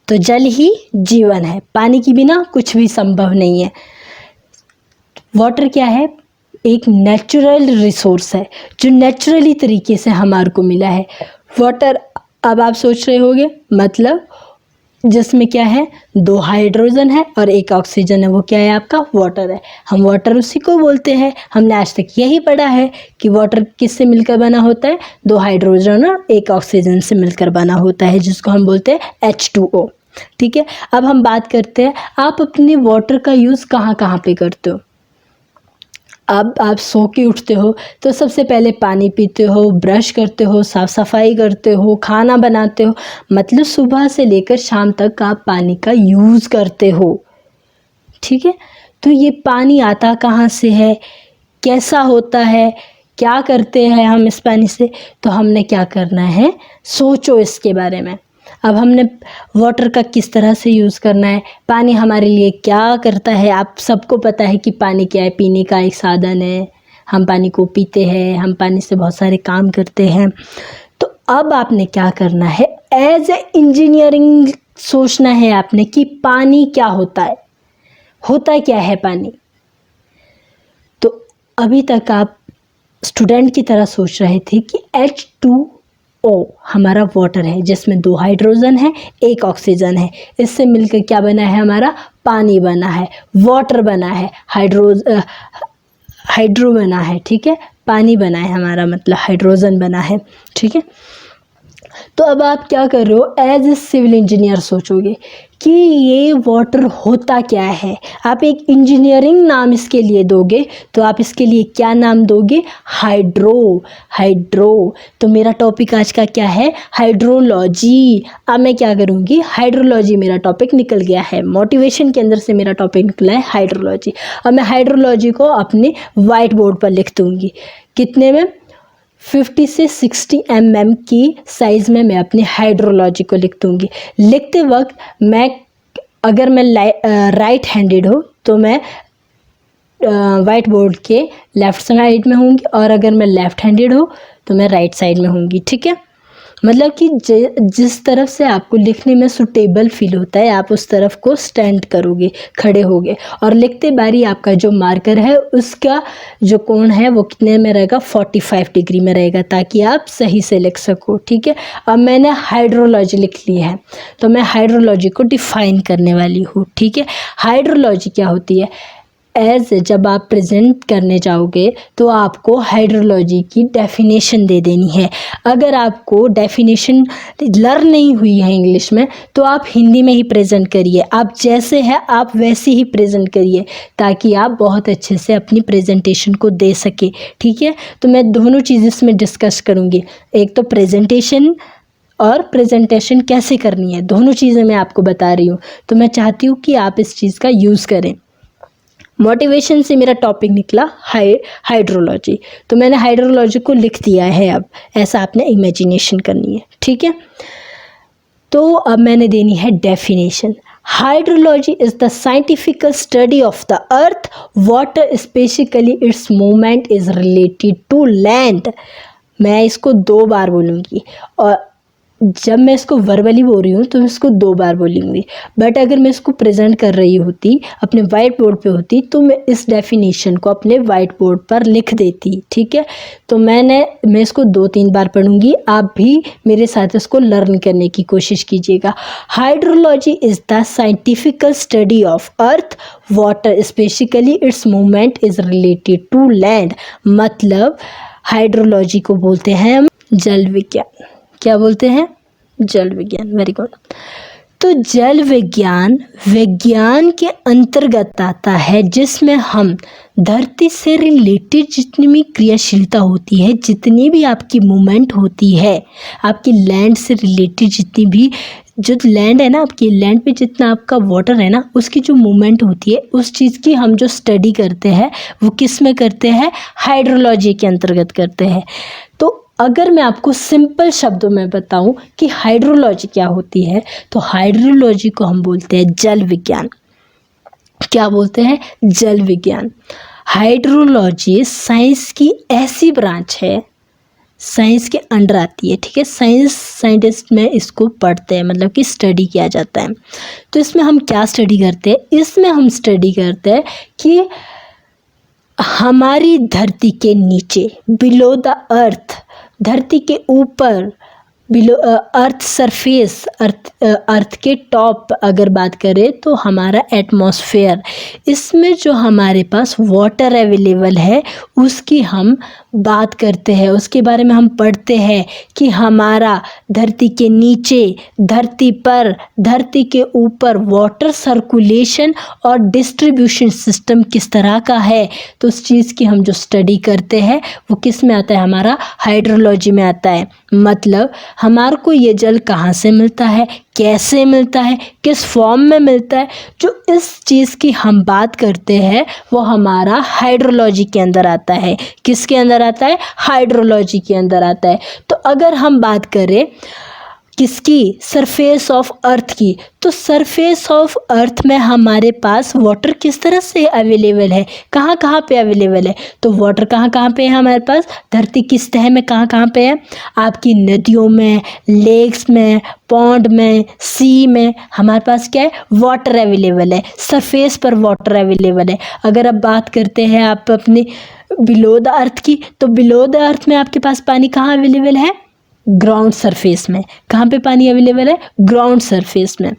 तो जल ही जीवन है, पानी के बिना कुछ भी संभव नहीं है। वाटर क्या है? एक नेचुरल रिसोर्स है जो नेचुरली तरीके से हमारे को मिला है। वाटर, अब आप सोच रहे होंगे मतलब जिसमें क्या है, 2 हाइड्रोजन है और 1 ऑक्सीजन है, वो क्या है, आपका वाटर है। हम वाटर उसी को बोलते हैं। हमने आज तक यही पढ़ा है कि वाटर किससे मिलकर बना होता है, 2 हाइड्रोजन और 1 ऑक्सीजन से मिलकर बना होता है, जिसको हम बोलते हैं H2O। ठीक है, अब हम बात करते हैं आप अपने वाटर का यूज़ कहाँ कहाँ पे करते हो। अब आप सो के उठते हो तो सबसे पहले पानी पीते हो, ब्रश करते हो, साफ़ सफाई करते हो, खाना बनाते हो, मतलब सुबह से लेकर शाम तक आप पानी का यूज़ करते हो। ठीक है, तो ये पानी आता कहाँ से है, कैसा होता है, क्या करते हैं हम इस पानी से, तो हमने क्या करना है, सोचो इसके बारे में। अब हमने वाटर का किस तरह से यूज़ करना है, पानी हमारे लिए क्या करता है। आप सबको पता है कि पानी क्या है, पीने का एक साधन है, हम पानी को पीते हैं, हम पानी से बहुत सारे काम करते हैं। तो अब आपने क्या करना है, एज ए इंजीनियरिंग सोचना है आपने कि पानी क्या होता है, होता क्या है पानी। तो अभी तक आप स्टूडेंट की तरह सोच रहे थे कि H2O हमारा वाटर है, जिसमें 2 हाइड्रोजन है, 1 ऑक्सीजन है, इससे मिलकर क्या बना है, हमारा पानी बना है, वाटर बना है, हाइड्रो बना है। ठीक है, पानी बना है हमारा, मतलब हाइड्रोजन बना है। ठीक है, तो अब आप क्या कर रहे हो, एज ए सिविल इंजीनियर सोचोगे कि ये वाटर होता क्या है। आप एक इंजीनियरिंग नाम इसके लिए दोगे, तो आप इसके लिए क्या नाम दोगे, हाइड्रो। हाइड्रो, तो मेरा टॉपिक आज का क्या है, हाइड्रोलॉजी। अब मैं क्या करूँगी, हाइड्रोलॉजी मेरा टॉपिक निकल गया है, मोटिवेशन के अंदर से मेरा टॉपिक निकला है हाइड्रोलॉजी। अब मैं हाइड्रोलॉजी को अपने वाइट बोर्ड पर लिख दूँगी, कितने में, 50 से 60 mm की साइज़ में मैं अपनी हाइड्रोलॉजी को लिख दूँगी। लिखते वक्त मैं, अगर मैं राइट हैंडेड हो तो मैं वाइट बोर्ड के लेफ़्ट साइड में होंगी, और अगर मैं लेफ़्ट हैंडेड हो तो मैं राइट साइड में होंगी। ठीक है, मतलब कि जिस तरफ से आपको लिखने में सुटेबल फील होता है आप उस तरफ को स्टैंड करोगे, खड़े होगे, और लिखते बारी आपका जो मार्कर है उसका जो कोण है वो कितने में रहेगा, 45 डिग्री में रहेगा, ताकि आप सही से लिख सको। ठीक है, अब मैंने हाइड्रोलॉजी लिख ली है, तो मैं हाइड्रोलॉजी को डिफाइन करने वाली हूँ। ठीक है, हाइड्रोलॉजी क्या होती है, जब आप प्रेजेंट करने जाओगे तो आपको हाइड्रोलॉजी की डेफिनेशन दे देनी है। अगर आपको डेफिनेशन लर्न नहीं हुई है इंग्लिश में तो आप हिंदी में ही प्रेजेंट करिए, आप जैसे है आप वैसे ही प्रेजेंट करिए, ताकि आप बहुत अच्छे से अपनी प्रेजेंटेशन को दे सके। ठीक है, तो मैं दोनों चीज़ इसमें डिस्कस करूँगी, एक तो प्रेजेंटेशन और प्रेजेंटेशन कैसे करनी है, दोनों चीज़ें मैं आपको बता रही हूँ। तो मैं चाहती हूँ कि आप इस चीज़ का यूज़ करें। मोटिवेशन से मेरा टॉपिक निकला हाइड्रोलॉजी, तो मैंने हाइड्रोलॉजी को लिख दिया है। अब ऐसा आपने इमेजिनेशन करनी है, ठीक है। तो अब मैंने देनी है definition. Hydrology is the scientifical study of the earth water, specifically its movement is related to land. मैं इसको 2 बार बोलूँगी, और जब मैं इसको वर्बली बोल रही हूँ तो मैं इसको 2 बार बोलूँगी, बट अगर मैं इसको प्रेजेंट कर रही होती, अपने वाइट बोर्ड पे होती, तो मैं इस डेफिनेशन को अपने वाइट बोर्ड पर लिख देती, ठीक है। तो मैं इसको 2-3 बार पढ़ूँगी, आप भी मेरे साथ इसको लर्न करने की कोशिश कीजिएगा। Hydrology is the scientifical study of earth water, specifically its movement is related to land. मतलब हाइड्रोलॉजी को बोलते हैं हम जल विज्ञान। क्या बोलते हैं? जल विज्ञान। Very good. तो जल विज्ञान विज्ञान के अंतर्गत आता है, जिसमें हम धरती से रिलेटेड जितनी भी क्रियाशीलता होती है, जितनी भी आपकी मूवमेंट होती है, आपकी लैंड से रिलेटेड जितनी भी, जो लैंड है ना, आपकी लैंड पे जितना आपका वाटर है ना, उसकी जो मूवमेंट होती है, उस चीज़ की हम जो स्टडी करते हैं वो किस में करते हैं? हाइड्रोलॉजी के अंतर्गत करते हैं। तो अगर मैं आपको सिंपल शब्दों में बताऊं कि हाइड्रोलॉजी क्या होती है, तो हाइड्रोलॉजी को हम बोलते हैं जल विज्ञान। क्या बोलते हैं? जल विज्ञान। हाइड्रोलॉजी साइंस की ऐसी ब्रांच है, साइंस के अंडर आती है, ठीक है। साइंटिस्ट में इसको पढ़ते हैं, मतलब कि स्टडी किया जाता है। तो इसमें हम क्या स्टडी करते हैं? इसमें हम स्टडी करते हैं कि हमारी धरती के नीचे, बिलो द अर्थ, धरती के ऊपर, बिलो अर्थ सरफेस, अर्थ के टॉप अगर बात करें तो हमारा एटमॉस्फेयर, इसमें जो हमारे पास वाटर अवेलेबल है उसकी हम बात करते हैं, उसके बारे में हम पढ़ते हैं कि हमारा धरती के नीचे, धरती पर, धरती के ऊपर वाटर सर्कुलेशन और डिस्ट्रीब्यूशन सिस्टम किस तरह का है। तो उस चीज़ की हम जो स्टडी करते हैं वो किस में आता है? हमारा हाइड्रोलॉजी में आता है। मतलब हमारे को ये जल कहाँ से मिलता है, कैसे मिलता है, किस फॉर्म में मिलता है, जो इस चीज़ की हम बात करते हैं वो हमारा हाइड्रोलॉजी के अंदर आता है। किसके अंदर आता है? हाइड्रोलॉजी के अंदर आता है। तो अगर हम बात करें किसकी? सरफेस ऑफ अर्थ की, तो सरफेस ऑफ अर्थ में हमारे पास वाटर किस तरह से अवेलेबल है, कहाँ कहाँ पे अवेलेबल है? तो वाटर कहाँ कहाँ पे है हमारे पास? धरती की सतह में कहाँ कहाँ पे है? आपकी नदियों में, लेक्स में, पॉन्ड में, सी में हमारे पास क्या है? वाटर अवेलेबल है, सरफेस पर वाटर अवेलेबल है। अगर अब बात करते हैं आप अपने बिलो द अर्थ की, तो बिलो द अर्थ में आपके पास पानी कहाँ अवेलेबल है? ग्राउंड सरफेस में। कहाँ पे पानी अवेलेबल है? ग्राउंड सरफेस में।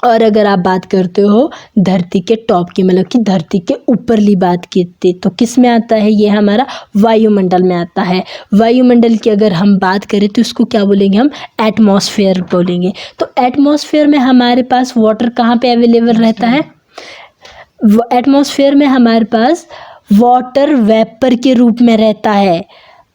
और अगर आप बात करते हो धरती के टॉप की, मतलब कि धरती के ऊपरली बात की, तो किस में आता है? ये हमारा वायुमंडल में आता है। वायुमंडल की अगर हम बात करें तो इसको क्या बोलेंगे हम? एटमॉस्फेयर बोलेंगे। तो एटमॉस्फेयर में हमारे पास वाटर कहाँ पे अवेलेबल रहता है? एटमॉस्फेयर में हमारे पास वाटर वेपर के रूप में रहता है।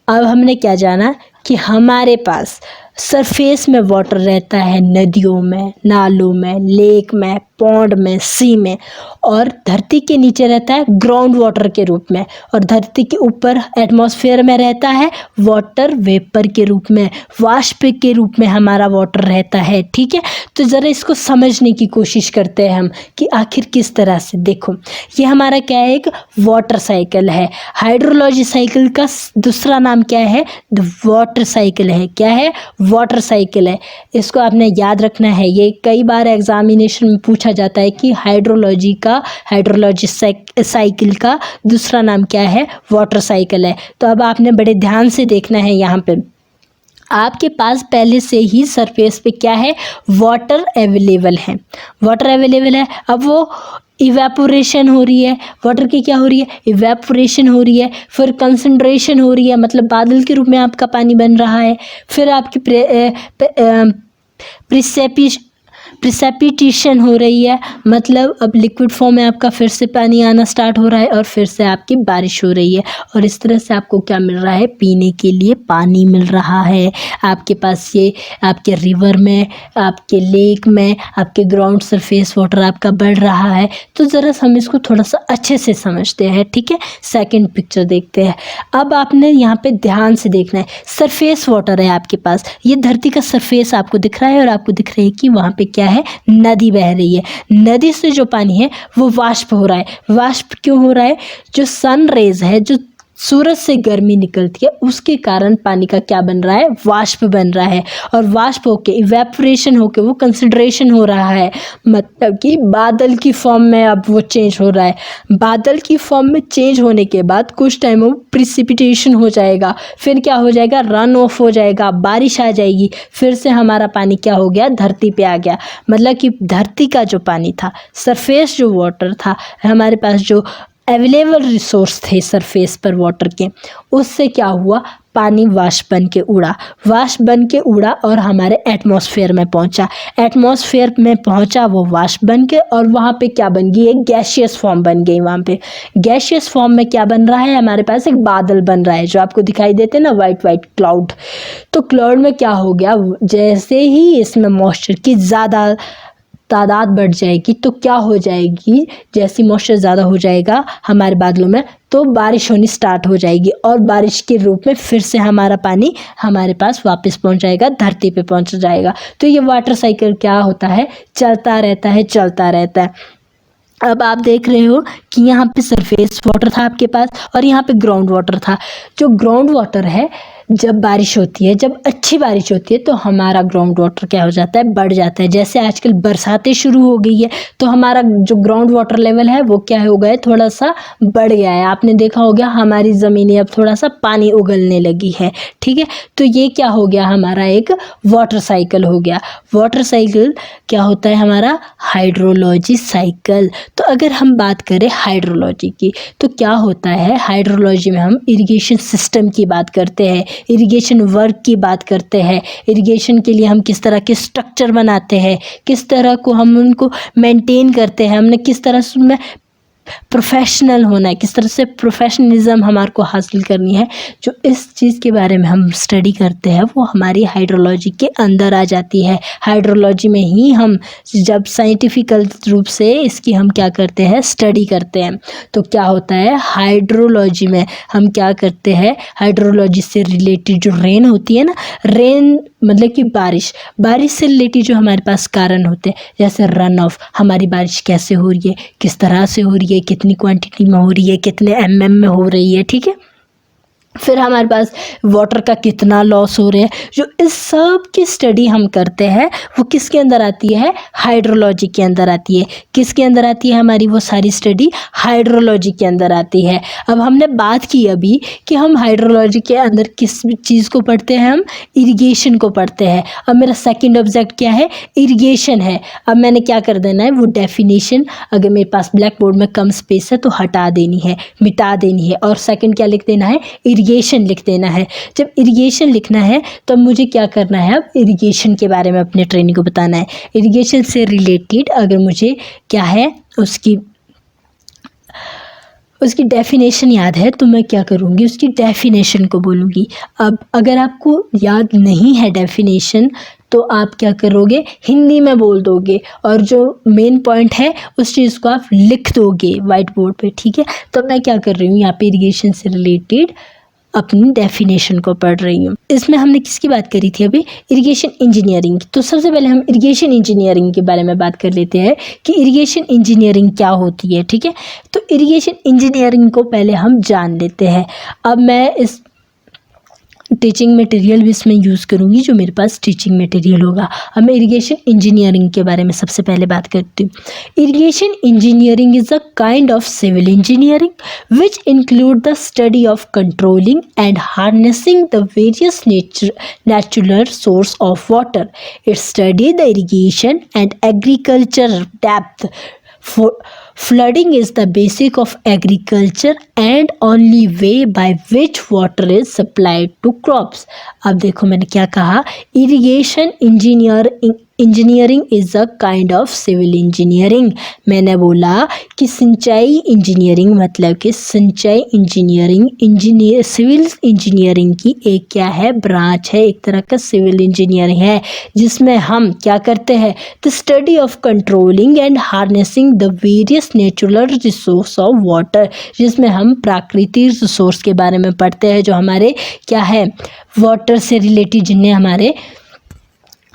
अब हमने क्या जाना कि हमारे पास सरफेस में वाटर रहता है, नदियों में, नालों में, लेक में, पॉन्ड में, सी में, और धरती के नीचे रहता है ग्राउंड वाटर के रूप में, और धरती के ऊपर एटमॉस्फेयर में रहता है वाटर वेपर के रूप में, वाष्प के रूप में हमारा वाटर रहता है, ठीक है। तो ज़रा इसको समझने की कोशिश करते हैं हम कि आखिर किस तरह से। देखो ये हमारा क्या है? एक वाटर साइकिल है। हाइड्रोलॉजी साइकिल का दूसरा नाम क्या है? द वाटर साइकिल है। क्या है? वाटर साइकिल है। इसको आपने याद रखना है, ये कई बार एग्जामिनेशन में पूछा जाता है कि हाइड्रोलॉजी साइकिल का दूसरा नाम क्या है? वाटर साइकिल है। तो अब आपने बड़े ध्यान से देखना है, यहाँ पे आपके पास पहले से ही सरफेस पे क्या है? वाटर अवेलेबल है, वाटर अवेलेबल है। अब वो इवेपोरेशन हो रही है, वाटर की क्या हो रही है? इवेपोरेशन हो रही है, फिर कंसंट्रेशन हो रही है, मतलब बादल के रूप में आपका पानी बन रहा है, फिर आपकी प्रिसिपिटेशन हो रही है, मतलब अब लिक्विड फॉर्म में आपका फिर से पानी आना स्टार्ट हो रहा है और फिर से आपकी बारिश हो रही है और इस तरह से आपको क्या मिल रहा है, पीने के लिए पानी मिल रहा है। आपके पास ये आपके रिवर में, आपके लेक में, आपके ग्राउंड सरफेस वाटर आपका बढ़ रहा है। तो ज़रा हम इसको थोड़ा सा अच्छे से समझते हैं, ठीक है। सेकंड पिक्चर देखते हैं। अब आपने यहाँ पे ध्यान से देखना है, सरफेस वाटर है आपके पास, ये धरती का सरफेस आपको दिख रहा है और आपको दिख रहा है कि वहाँ पे क्या है, नदी बह रही है। नदी से जो पानी है वो वाष्प हो रहा है। वाष्प क्यों हो रहा है, जो सन रेज है, जो सूरज से गर्मी निकलती है, उसके कारण पानी का क्या बन रहा है, वाष्प बन रहा है। और वाष्प होके इवेपोरेशन होके वो कंसंट्रेशन हो रहा है, मतलब कि बादल की फॉर्म में अब वो चेंज हो रहा है। बादल की फॉर्म में चेंज होने के बाद कुछ टाइम वो प्रिसिपिटेशन हो जाएगा, फिर क्या हो जाएगा, रन ऑफ हो जाएगा, बारिश आ जाएगी, फिर से हमारा पानी क्या हो गया, धरती पे आ गया। मतलब कि धरती का जो पानी था, सरफेस जो वाटर था, हमारे पास जो अवेलेबल रिसोर्स थे सरफेस पर वाटर के, उससे क्या हुआ, पानी वाष्प बन के उड़ा। वाष्प बन के उड़ा और हमारे एटमॉस्फेयर में पहुंचा। एटमॉस्फेयर में पहुंचा वो वाष्प बन के, और वहाँ पे क्या बन गई, एक गैशियस फॉर्म बन गई। वहाँ पे गैशियस फॉर्म में क्या बन रहा है, हमारे पास एक बादल बन रहा है, जो आपको दिखाई देते हैं ना, वाइट वाइट क्लाउड। तो क्लाउड में क्या हो गया, जैसे ही इसमें मॉइस्चर की ज़्यादा तादाद बढ़ जाएगी तो क्या हो जाएगी, जैसी मॉइस्चर ज़्यादा हो जाएगा हमारे बादलों में तो बारिश होनी स्टार्ट हो जाएगी, और बारिश के रूप में फिर से हमारा पानी हमारे पास वापस पहुंच जाएगा, धरती पे पहुंच जाएगा। तो ये वाटर साइकिल क्या होता है, चलता रहता है, चलता रहता है। अब आप देख रहे हो कि यहाँ पे सरफेस वाटर था आपके पास और यहाँ पे ग्राउंड वाटर था। जो ग्राउंड वाटर है, जब बारिश होती है, जब अच्छी बारिश होती है तो हमारा ग्राउंड वाटर क्या हो जाता है, बढ़ जाता है। जैसे आजकल बरसातें शुरू हो गई है तो हमारा जो ग्राउंड वाटर लेवल है वो क्या हो गया है, थोड़ा सा बढ़ गया है। आपने देखा हो गया हमारी ज़मीनें अब थोड़ा सा पानी उगलने लगी है, ठीक है। तो ये क्या हो गया, हमारा एक वाटर साइकिल हो गया। वाटर साइकिल क्या होता है, हमारा हाइड्रोलॉजी साइकिल। तो अगर हम बात करें हाइड्रोलॉजी की तो क्या होता है, हाइड्रोलॉजी में हम इरिगेशन सिस्टम की बात करते हैं, इरिगेशन वर्क की बात करते हैं, इरिगेशन के लिए हम किस तरह के स्ट्रक्चर बनाते हैं, किस तरह को हम उनको मेंटेन करते हैं, हमने किस तरह से उनमें प्रोफेशनल होना है, किस तरह से प्रोफेशनलिज्म हमारे को हासिल करनी है। जो इस चीज़ के बारे में हम स्टडी करते हैं वो हमारी हाइड्रोलॉजी के अंदर आ जाती है। हाइड्रोलॉजी में ही हम जब साइंटिफिकल रूप से इसकी हम क्या करते हैं, स्टडी करते हैं। तो क्या होता है, हाइड्रोलॉजी में हम क्या करते हैं, हाइड्रोलॉजी से रिलेटेड जो रेन होती है ना, रेन मतलब कि बारिश, बारिश से रिलेटेड जो हमारे पास कारण होते हैं, जैसे रन ऑफ, हमारी बारिश कैसे हो रही है, किस तरह से हो रही है, कितनी क्वांटिटी में हो रही है, कितने mm में हो रही है, ठीक है। फिर हमारे पास वाटर का कितना लॉस हो रहा है, जो इस सब की स्टडी हम करते हैं वो किसके अंदर आती है, हाइड्रोलॉजी के अंदर आती है। किसके अंदर आती है, हमारी वो सारी स्टडी हाइड्रोलॉजी के अंदर आती है। अब हमने बात की अभी कि हम हाइड्रोलॉजी के अंदर किस चीज़ को पढ़ते हैं, हम इरिगेशन को पढ़ते हैं। अब मेरा सेकेंड ऑब्जेक्ट क्या है, इरिगेशन है। अब मैंने क्या कर देना है, वो डेफिनेशन अगर मेरे पास ब्लैक बोर्ड में कम स्पेस है तो हटा देनी है, मिटा देनी है, और सेकेंड क्या लिख देना है, इरिगेशन लिख देना है। जब इरिगेशन लिखना है तो मुझे क्या करना है, अब इरिगेशन के बारे में अपने ट्रेनिंग को बताना है। इरिगेशन से रिलेटेड अगर मुझे क्या है, उसकी डेफिनेशन याद है तो मैं क्या करूँगी, उसकी डेफिनेशन को बोलूँगी। अब अगर आपको याद नहीं है डेफिनेशन तो आप क्या करोगे, हिंदी में बोल दोगे और जो मेन पॉइंट है उस चीज़ को आप लिख दोगे वाइट बोर्ड पे, ठीक है। तो मैं क्या कर रही हूँ, यहाँ पे इरिगेशन से रिलेटेड अपनी डेफिनेशन को पढ़ रही हूँ। इसमें हमने किसकी बात करी थी अभी, इरिगेशन इंजीनियरिंग की। तो सबसे पहले हम इरिगेशन इंजीनियरिंग के बारे में बात कर लेते हैं कि इरिगेशन इंजीनियरिंग क्या होती है, ठीक है। तो इरिगेशन इंजीनियरिंग को पहले हम जान लेते हैं। अब मैं इस टीचिंग मटेरियल भी इसमें यूज़ करूँगी, जो मेरे पास टीचिंग मटेरियल होगा। अब मैं इरिगेशन इंजीनियरिंग के बारे में सबसे पहले बात करती हूँ। Irrigation engineering is a kind of civil engineering which include the study of controlling and harnessing the various natural source of water. It study the irrigation and agriculture depth. Flooding is the basic of agriculture and only way by which water is supplied to crops. अब देखो मैंने क्या कहा, irrigation engineer engineering is a kind of civil engineering. मैंने बोला कि सिंचाई engineering मतलब कि सिंचाई इंजीनियरिंग सिविल इंजीनियरिंग की एक क्या है, ब्रांच है, एक तरह का सिविल इंजीनियरिंग है, जिसमें हम क्या करते हैं, the study of controlling and harnessing the various natural resource of water, जिसमें हम प्राकृतिक रिसोर्स के बारे में पढ़ते हैं जो हमारे क्या है, वाटर से रिलेटेड, जिन्हें हमारे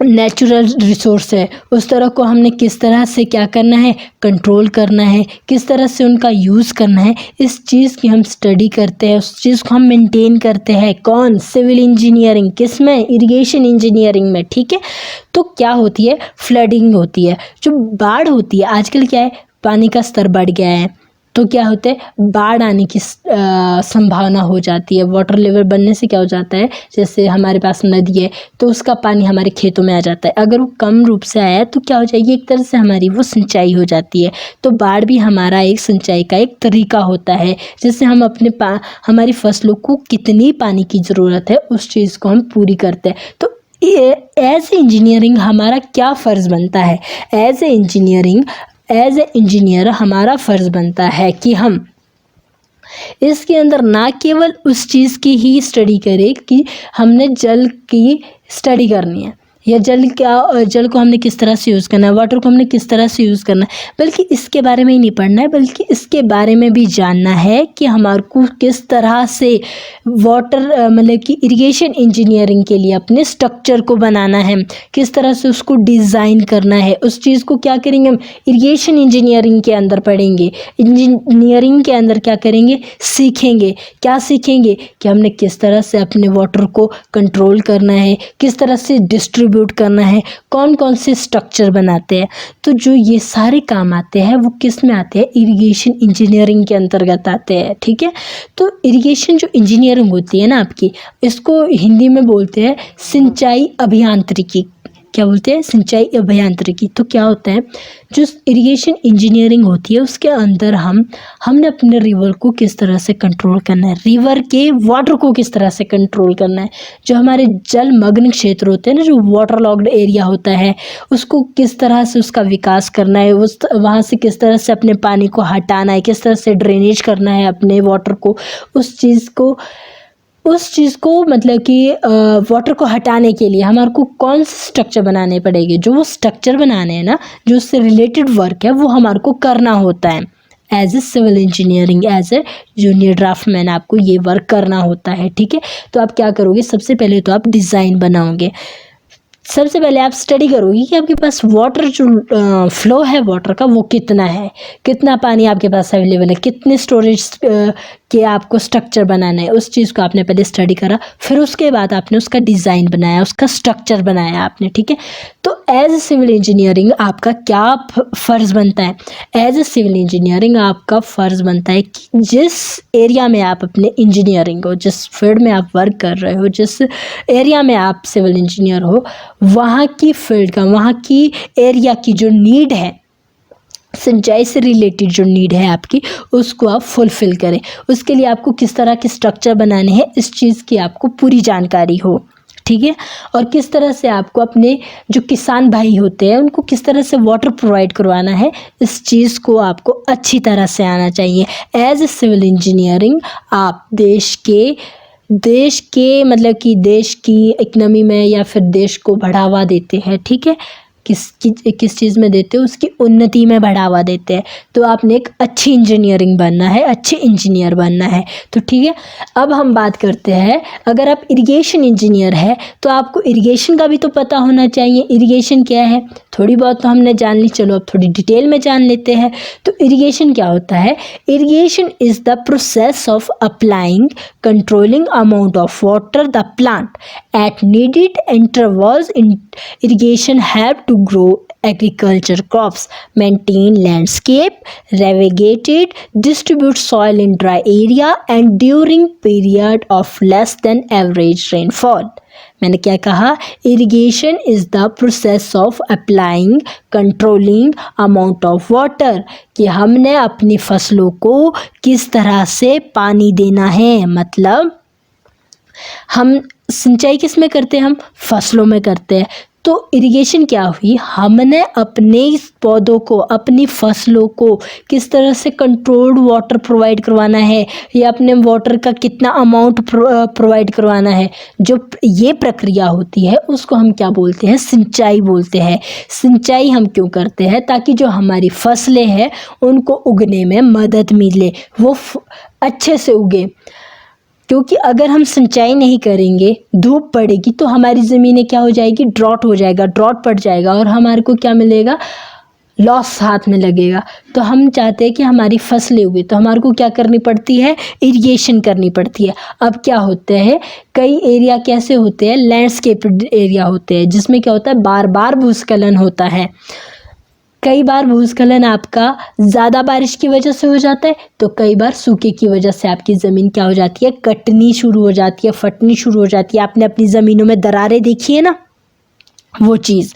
नेचुरल रिसोर्स है, उस तरह को हमने किस तरह से क्या करना है, कंट्रोल करना है, किस तरह से उनका यूज़ करना है, इस चीज़ की हम स्टडी करते हैं, उस चीज़ को हम मेंटेन करते हैं। कौन? Civil engineering. किस में? इरिगेशन इंजीनियरिंग में। ठीक है, तो क्या होती है, फ्लडिंग होती है, जो बाढ़ होती है। आजकल क्या है, पानी का स्तर बढ़ गया है, तो क्या होता है, बाढ़ आने की संभावना हो जाती है। वाटर लेवल बढ़ने से क्या हो जाता है, जैसे हमारे पास नदी है तो उसका पानी हमारे खेतों में आ जाता है। अगर वो कम रूप से आया तो क्या हो जाएगी, एक तरह से हमारी वो सिंचाई हो जाती है। तो बाढ़ भी हमारा एक सिंचाई का एक तरीका होता है, जिससे हम अपने हमारी फसलों को कितनी पानी की ज़रूरत है उस चीज़ को हम पूरी करते हैं। तो एज ए इंजीनियरिंग हमारा क्या फ़र्ज़ बनता है, एज ए इंजीनियर हमारा फ़र्ज़ बनता है कि हम इसके अंदर ना केवल उस चीज़ की ही स्टडी करें कि हमने जल की स्टडी करनी है, या जल को हमने किस तरह से यूज़ करना है, वाटर को हमने किस तरह से यूज़ करना है, बल्कि इसके बारे में ही नहीं पढ़ना है, बल्कि इसके बारे में भी जानना है कि हमारे को किस तरह से वाटर मतलब कि इरिगेशन इंजीनियरिंग के लिए अपने स्ट्रक्चर को बनाना है, किस तरह से उसको डिज़ाइन करना है। उस चीज़ को क्या करेंगे हम, इरिगेशन इंजीनियरिंग के अंदर पढ़ेंगे। इंजीनियरिंग के अंदर क्या करेंगे, सीखेंगे। क्या सीखेंगे कि हमने किस तरह से अपने वाटर को कंट्रोल करना है, किस तरह से डिस्ट्रीब्यूट करना है, कौन कौन से स्ट्रक्चर बनाते हैं। तो जो ये सारे काम आते हैं वो किस में आते हैं, इरिगेशन इंजीनियरिंग के अंतर्गत आते हैं। ठीक है, तो इरिगेशन जो इंजीनियरिंग होती है ना आपकी, इसको हिंदी में बोलते हैं सिंचाई अभियांत्रिकी। क्या बोलते हैं, सिंचाई अभियांत्रिकी। तो क्या होता है, जो इरिगेशन इंजीनियरिंग होती है उसके अंदर हमने अपने रिवर को किस तरह से कंट्रोल करना है, रिवर के वाटर को किस तरह से कंट्रोल करना है, जो हमारे जलमग्न क्षेत्र होते हैं ना, जो वाटर लॉक्ड एरिया होता है, उसको किस तरह से उसका विकास करना है, उस वहाँ से किस तरह से अपने पानी को हटाना है, किस तरह से ड्रेनेज करना है अपने वाटर को, उस चीज़ को मतलब कि वाटर को हटाने के लिए हमारे को कौन से स्ट्रक्चर बनाने पड़ेंगे। जो वो स्ट्रक्चर बनाने हैं ना, जो उससे रिलेटेड वर्क है वो हमारे को करना होता है। As a civil engineering, as a junior draftman आपको ये वर्क करना होता है। ठीक है, तो आप क्या करोगे, सबसे पहले तो आप डिज़ाइन बनाओगे। सबसे पहले आप स्टडी करोगे कि आपके पास वाटर जो फ्लो है वाटर का वो कितना है, कितना पानी आपके पास अवेलेबल है, कितने स्टोरेज के आपको स्ट्रक्चर बनाना है, उस चीज़ को आपने पहले स्टडी करा। फिर उसके बाद आपने उसका डिज़ाइन बनाया, उसका स्ट्रक्चर बनाया आपने। ठीक है, तो एज ए सिविल इंजीनियरिंग आपका क्या फ़र्ज़ बनता है, एज ए सिविल इंजीनियरिंग आपका फ़र्ज़ बनता है कि जिस एरिया में आप अपने इंजीनियरिंग हो, जिस फील्ड में आप वर्क कर रहे हो, जिस एरिया में आप सिविल इंजीनियर हो, वहाँ की फील्ड का, वहाँ की एरिया की जो नीड है, सिंचाई से रिलेटेड जो नीड है आपकी, उसको आप फुलफ़िल करें। उसके लिए आपको किस तरह के स्ट्रक्चर बनाने हैं, इस चीज़ की आपको पूरी जानकारी हो। ठीक है, और किस तरह से आपको अपने जो किसान भाई होते हैं उनको किस तरह से वाटर प्रोवाइड करवाना है, इस चीज़ को आपको अच्छी तरह से आना चाहिए। एज ए सिविल इंजीनियरिंग आप देश के मतलब कि देश की इकनॉमी में या फिर देश को बढ़ावा देते हैं। ठीक है, किस चीज़ में देते हो, उसकी उन्नति में बढ़ावा देते हैं। तो आपने एक अच्छी इंजीनियरिंग बनना है, अच्छे इंजीनियर बनना है। तो ठीक है, अब हम बात करते हैं, अगर आप इरिगेशन इंजीनियर है तो आपको इरिगेशन का भी तो पता होना चाहिए। इरिगेशन क्या है, थोड़ी बहुत तो हमने जान ली, चलो अब थोड़ी डिटेल में जान लेते हैं। तो इरिगेशन क्या होता है, irrigation is the process of applying controlling amount of water the plant at needed intervals. Irrigation help to grow agriculture crops, maintain landscape, irrigate it, distribute soil in dry area and during period of less than average rainfall. मैंने क्या कहा, irrigation is the process of applying controlling amount of water, कि हमने अपनी फसलों को किस तरह से पानी देना है। मतलब हम सिंचाई किस में करते हैं, हम फसलों में करते हैं। तो इरिगेशन क्या हुई, हमने अपने पौधों को, अपनी फसलों को किस तरह से कंट्रोल्ड वाटर प्रोवाइड करवाना है या अपने वाटर का कितना अमाउंट प्रोवाइड करवाना है, जो ये प्रक्रिया होती है उसको हम क्या बोलते हैं, सिंचाई बोलते हैं। सिंचाई हम क्यों करते हैं, ताकि जो हमारी फसलें हैं उनको उगने में मदद मिले, वो अच्छे से उगे। क्योंकि अगर हम सिंचाई नहीं करेंगे, धूप पड़ेगी तो हमारी ज़मीनें क्या हो जाएगी, ड्रॉट हो जाएगा, ड्रॉट पड़ जाएगा और हमारे को क्या मिलेगा, लॉस हाथ में लगेगा। तो हम चाहते हैं कि हमारी फसलें उगे, तो हमारे को क्या करनी पड़ती है, इरिगेशन करनी पड़ती है। अब क्या होता है, कई एरिया कैसे होते हैं, लैंडस्केप एरिया होते हैं, जिसमें क्या होता है, बार बार भूस्खलन होता है। कई बार भूस्खलन आपका ज़्यादा बारिश की वजह से हो जाता है, तो कई बार सूखे की वजह से आपकी ज़मीन क्या हो जाती है, कटनी शुरू हो जाती है, फटनी शुरू हो जाती है। आपने अपनी ज़मीनों में दरारें देखी है ना, वो चीज़।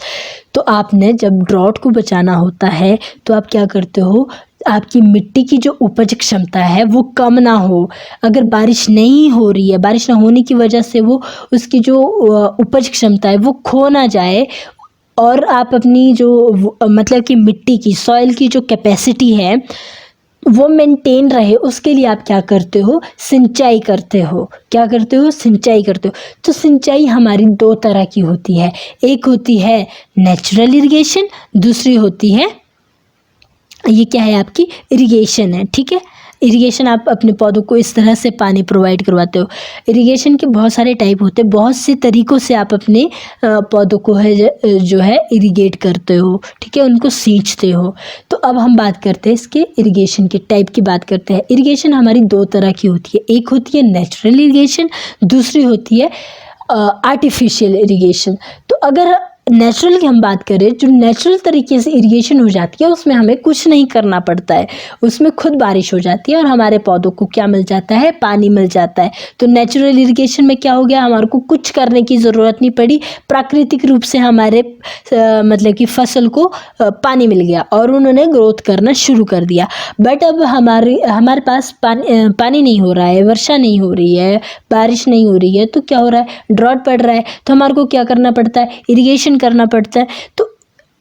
तो आपने जब ड्रॉट को बचाना होता है तो आप क्या करते हो, आपकी मिट्टी की जो उपज क्षमता है वो कम ना हो। अगर बारिश नहीं हो रही है, बारिश ना होने की वजह से वो उसकी जो उपज क्षमता है वो खो ना जाए, और आप अपनी जो मतलब कि मिट्टी की, सॉइल की जो कैपेसिटी है वो मेंटेन रहे, उसके लिए आप क्या करते हो, सिंचाई करते हो। क्या करते हो, सिंचाई करते हो। तो सिंचाई हमारी दो तरह की होती है, एक होती है नेचुरल इरिगेशन, दूसरी होती है, ये क्या है, आपकी इरिगेशन है। ठीक है, इरिगेशन आप अपने पौधों को इस तरह से पानी प्रोवाइड करवाते हो। इरिगेशन के बहुत सारे टाइप होते हैं, बहुत से तरीक़ों से आप अपने पौधों को है जो है इरिगेट करते हो। ठीक है, उनको सींचते हो। तो अब हम बात करते हैं इसके इरिगेशन के टाइप की बात करते हैं। इरिगेशन हमारी दो तरह की होती है, एक होती है नेचुरल इरिगेशन, दूसरी होती है आर्टिफिशियल इरिगेशन। तो अगर नेचुरल की हम बात करें, जो नेचुरल तरीके से इरिगेशन हो जाती है उसमें हमें कुछ नहीं करना पड़ता है, उसमें खुद बारिश हो जाती है और हमारे पौधों को क्या मिल जाता है, पानी मिल जाता है। तो नेचुरल इरिगेशन में क्या हो गया, हमारे को कुछ करने की ज़रूरत नहीं पड़ी, प्राकृतिक रूप से हमारे मतलब कि फसल को पानी मिल गया और उन्होंने ग्रोथ करना शुरू कर दिया। बट अब हमारे पास पानी नहीं हो रहा है, वर्षा नहीं हो रही है, बारिश नहीं हो रही है, तो क्या हो रहा है, ड्रॉट पड़ रहा है। तो हमारे को क्या करना पड़ता है, इरिगेशन करना पड़ता है। तो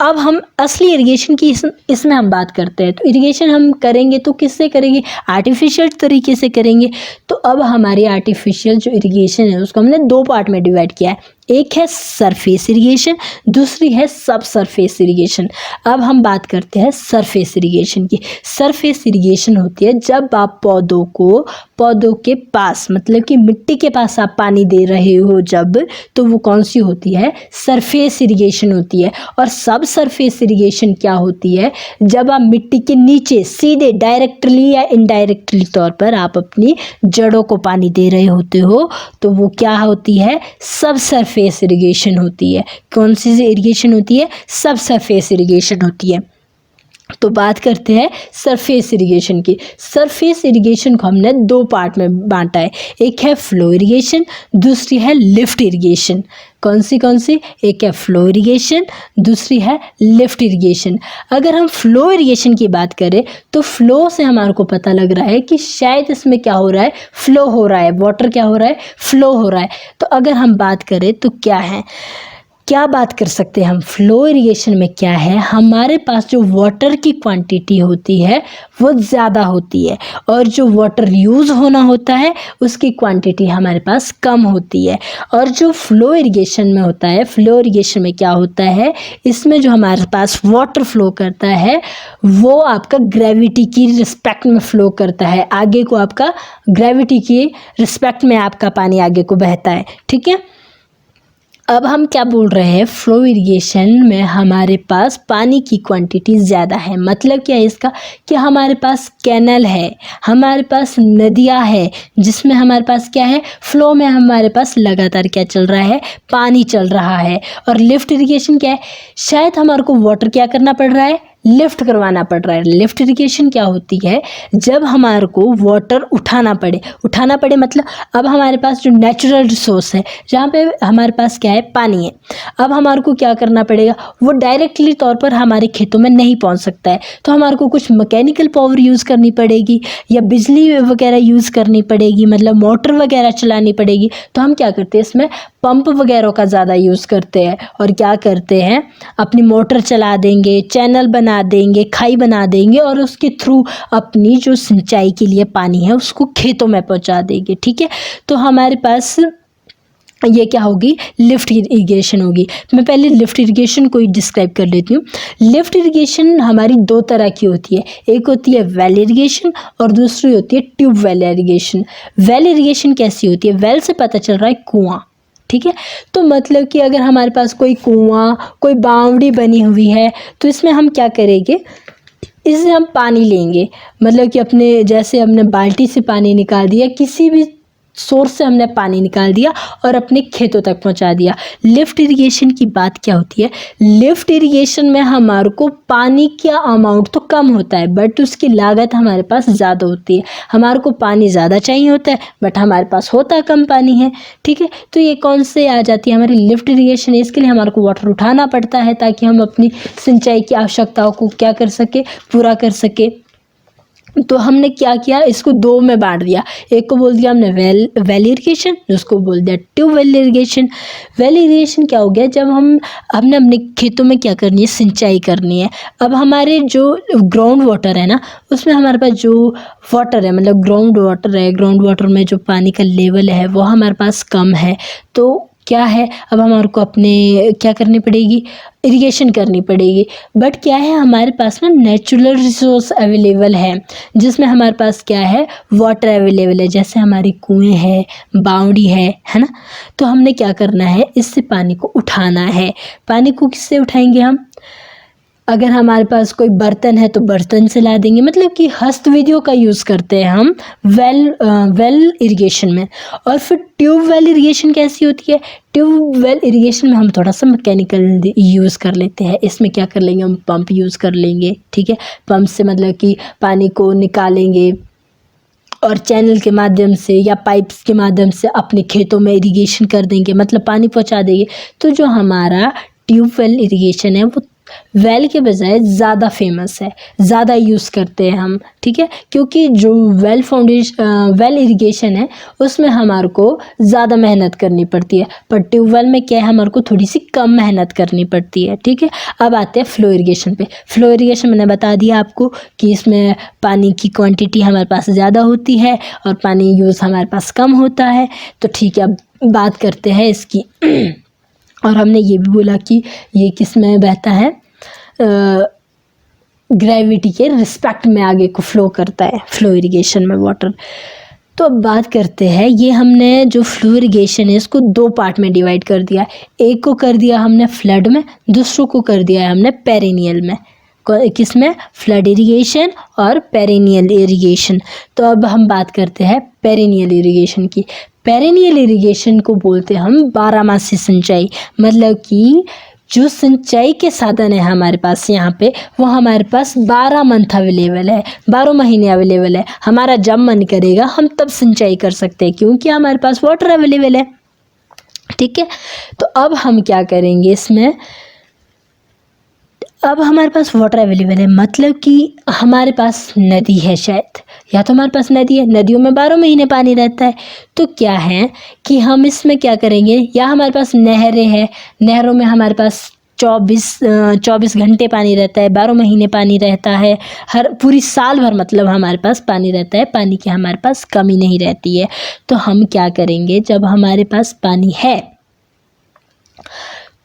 अब हम असली इरिगेशन की इसमें हम बात करते हैं। तो इरिगेशन हम करेंगे तो किससे करेंगे, आर्टिफिशियल तरीके से करेंगे। तो अब हमारी आर्टिफिशियल जो इरिगेशन है उसको हमने दो पार्ट में डिवाइड किया है, एक है सरफेस इरिगेशन, दूसरी है सब सरफेस इरिगेशन। अब हम बात करते हैं सरफेस इरिगेशन की। सरफेस इरिगेशन होती है जब आप पौधों के पास, मतलब कि मिट्टी के पास आप पानी दे रहे हो जब, तो वो कौन सी होती है, सरफेस इरिगेशन होती है। और सब सरफेस इरिगेशन क्या होती है, जब आप मिट्टी के नीचे सीधे डायरेक्टली या इनडायरेक्टली तौर पर आप अपनी जड़ों को पानी दे रहे होते हो, तो वो क्या होती है, सब सरफेस इरिगेशन होती है। कौन सी इरिगेशन होती है, सब सरफेस इरिगेशन होती है। तो बात करते हैं सरफेस इरिगेशन की। सरफेस इरिगेशन को हमने दो पार्ट में बांटा है, एक है फ्लो इरिगेशन, दूसरी है लिफ्ट इरिगेशन। कौन सी, एक है फ्लो इरिगेशन, दूसरी है लिफ्ट इरिगेशन। अगर हम फ्लो इरिगेशन की बात करें तो फ्लो से हमारे को पता लग रहा है कि शायद इसमें क्या हो रहा है, फ्लो हो रहा है, वाटर क्या हो रहा है, फ्लो हो रहा है। तो अगर हम बात करें तो क्या बात कर सकते हैं हम, फ्लो इरिगेशन में क्या है, हमारे पास जो वाटर की क्वांटिटी होती है वो ज़्यादा होती है और जो वाटर यूज़ होना होता है उसकी क्वांटिटी हमारे पास कम होती है। और जो फ्लो इरिगेशन में होता है, फ्लो इरिगेशन में क्या होता है, इसमें जो हमारे पास वाटर फ्लो करता है वो आपका ग्रेविटी की रिस्पेक्ट में फ्लो करता है, आगे को आपका ग्रेविटी की रिस्पेक्ट में आपका पानी आगे को बहता है। ठीक है, अब हम क्या बोल रहे हैं, फ्लो इरिगेशन में हमारे पास पानी की क्वांटिटी ज़्यादा है। मतलब क्या है इसका, कि हमारे पास कैनल है, हमारे पास नदियाँ है, जिसमें हमारे पास क्या है, फ्लो में हमारे पास लगातार क्या चल रहा है, पानी चल रहा है। और लिफ्ट इरिगेशन क्या है, शायद हमारे को वाटर क्या करना पड़ रहा है, लिफ्ट करवाना पड़ रहा है। लिफ्ट इरिगेशन क्या होती है, जब हमारे को वाटर उठाना पड़े मतलब अब हमारे पास जो नेचुरल रिसोर्स है, जहाँ पे हमारे पास क्या है, पानी है, अब हमारे को क्या करना पड़ेगा, वो डायरेक्टली तौर पर हमारे खेतों में नहीं पहुँच सकता है, तो हमारे को कुछ मैकेनिकल पावर यूज़ करनी पड़ेगी या बिजली वगैरह यूज़ करनी पड़ेगी, मतलब मोटर वगैरह चलानी पड़ेगी। तो हम क्या करते हैं, इसमें पंप वगैरह का ज़्यादा यूज़ करते हैं और क्या करते हैं, अपनी मोटर चला देंगे, चैनल बना देंगे, खाई बना देंगे और उसके थ्रू अपनी जो सिंचाई के लिए पानी है उसको खेतों में पहुंचा देंगे। ठीक है, तो हमारे पास ये क्या होगी, लिफ्ट इरिगेशन होगी। मैं पहले लिफ्ट इरिगेशन को ही डिस्क्राइब कर लेती हूँ। लिफ्ट इरिगेशन हमारी दो तरह की होती है, एक होती है वेल इरिगेशन और दूसरी होती है ट्यूबवेल इरिगेशन। वेल इरिगेशन कैसी होती है, वेल से पता चल रहा है कुआं। ठीक है, तो मतलब कि अगर हमारे पास कोई कुआं, कोई बावड़ी बनी हुई है तो इसमें हम क्या करेंगे, इससे हम पानी लेंगे, मतलब कि अपने जैसे हमने बाल्टी से पानी निकाल दिया, किसी भी सोर्स से हमने पानी निकाल दिया और अपने खेतों तक पहुंचा दिया। लिफ्ट इरिगेशन की बात क्या होती है, लिफ्ट इरिगेशन में हमारे को पानी का अमाउंट तो कम होता है बट उसकी लागत हमारे पास ज़्यादा होती है। हमारे को पानी ज़्यादा चाहिए होता है बट हमारे पास होता कम पानी है। ठीक है, तो ये कौन से आ जाती है हमारी लिफ्ट इरिगेशन। इसके लिए हमारे को वाटर उठाना पड़ता है ताकि हम अपनी सिंचाई की आवश्यकताओं को क्या कर सके, पूरा कर सके। तो हमने क्या किया, इसको दो में बांट दिया, एक को बोल दिया हमने वेल इरिगेशन, दूसरे बोल दिया ट्यूबवेल इरिगेशन। वेल इरिगेशन क्या हो गया, जब हमने अपने खेतों में क्या करनी है, सिंचाई करनी है। अब हमारे जो ग्राउंड वाटर है ना, उसमें हमारे पास जो वाटर है, मतलब ग्राउंड वाटर है, ग्राउंड वाटर में जो पानी का लेवल है वो हमारे पास कम है। तो क्या है, अब हमारे को अपने क्या करनी पड़ेगी, इरिगेशन करनी पड़ेगी। बट क्या है, हमारे पास ना नेचुरल रिसोर्स अवेलेबल है जिसमें हमारे पास क्या है, वाटर अवेलेबल है, जैसे हमारी कुएं है, बावड़ी है ना। तो हमने क्या करना है, इससे पानी को उठाना है। पानी को किससे उठाएंगे हम, अगर हमारे पास कोई बर्तन है तो बर्तन से ला देंगे, मतलब कि हस्त विधियों का यूज़ करते हैं हम वेल इरिगेशन में। और फिर ट्यूबवेल इरिगेशन कैसी होती है, ट्यूबवेल इरिगेशन में हम थोड़ा सा मैकेनिकल यूज़ कर लेते हैं। इसमें क्या कर लेंगे, हम पंप यूज़ कर लेंगे। ठीक है, पंप से मतलब कि पानी को निकालेंगे और चैनल के माध्यम से या पाइप्स के माध्यम से अपने खेतों में इरिगेशन कर देंगे, मतलब पानी पहुंचा देंगे। तो जो हमारा ट्यूबवेल इरिगेशन है वो वेल के बजाय ज़्यादा फेमस है, ज़्यादा यूज़ करते हैं हम। ठीक है, क्योंकि जो वेल इरिगेशन है उसमें हमारे को ज़्यादा मेहनत करनी पड़ती है, पर ट्यूबवेल में क्या है, हमारे को थोड़ी सी कम मेहनत करनी पड़ती है। ठीक है, अब आते हैं फ्लो इरिगेशन पे। फ्लो इरिगेशन मैंने बता दिया आपको कि इसमें पानी की क्वांटिटी हमारे पास ज़्यादा होती है और पानी यूज़ हमारे पास कम होता है। तो ठीक है, अब बात करते हैं इसकी और हमने ये भी बोला कि ये किस में बहता है, ग्रेविटी के रिस्पेक्ट में आगे को फ्लो करता है, फ्लो इरिगेशन में वाटर। तो अब बात करते हैं, ये हमने जो फ्लो इरिगेशन है इसको दो पार्ट में डिवाइड कर दिया। एक को कर दिया हमने फ्लड में, दूसरों को कर दिया है हमने पेरिनियल में। किसमें, फ्लड इरिगेशन और पेरिनियल इरिगेशन। तो अब हम बात करते हैं पेरिनियल इरिगेशन की। पेरिनियल इरिगेशन को बोलते हैं हम बारहमासी सिंचाई, मतलब कि जो सिंचाई के साधन है हमारे पास यहाँ पे वो हमारे पास 12 मंथ अवेलेबल है, 12 महीने अवेलेबल है। हमारा जब मन करेगा हम तब सिंचाई कर सकते हैं क्योंकि हमारे पास वाटर अवेलेबल है। ठीक है, तो अब हम क्या करेंगे इसमें, अब हमारे पास वाटर अवेलेबल है, मतलब कि हमारे पास नदी है, शायद या तो हमारे पास नदी है, नदियों में 12 महीने पानी रहता है। तो क्या है कि हम इसमें क्या करेंगे, या हमारे पास नहरें हैं, नहरों में हमारे पास 24 घंटे पानी रहता है, 12 महीने पानी रहता है, हर पूरी साल भर मतलब हमारे पास पानी रहता है, पानी की हमारे पास कमी नहीं रहती है। तो हम क्या करेंगे, जब हमारे पास पानी है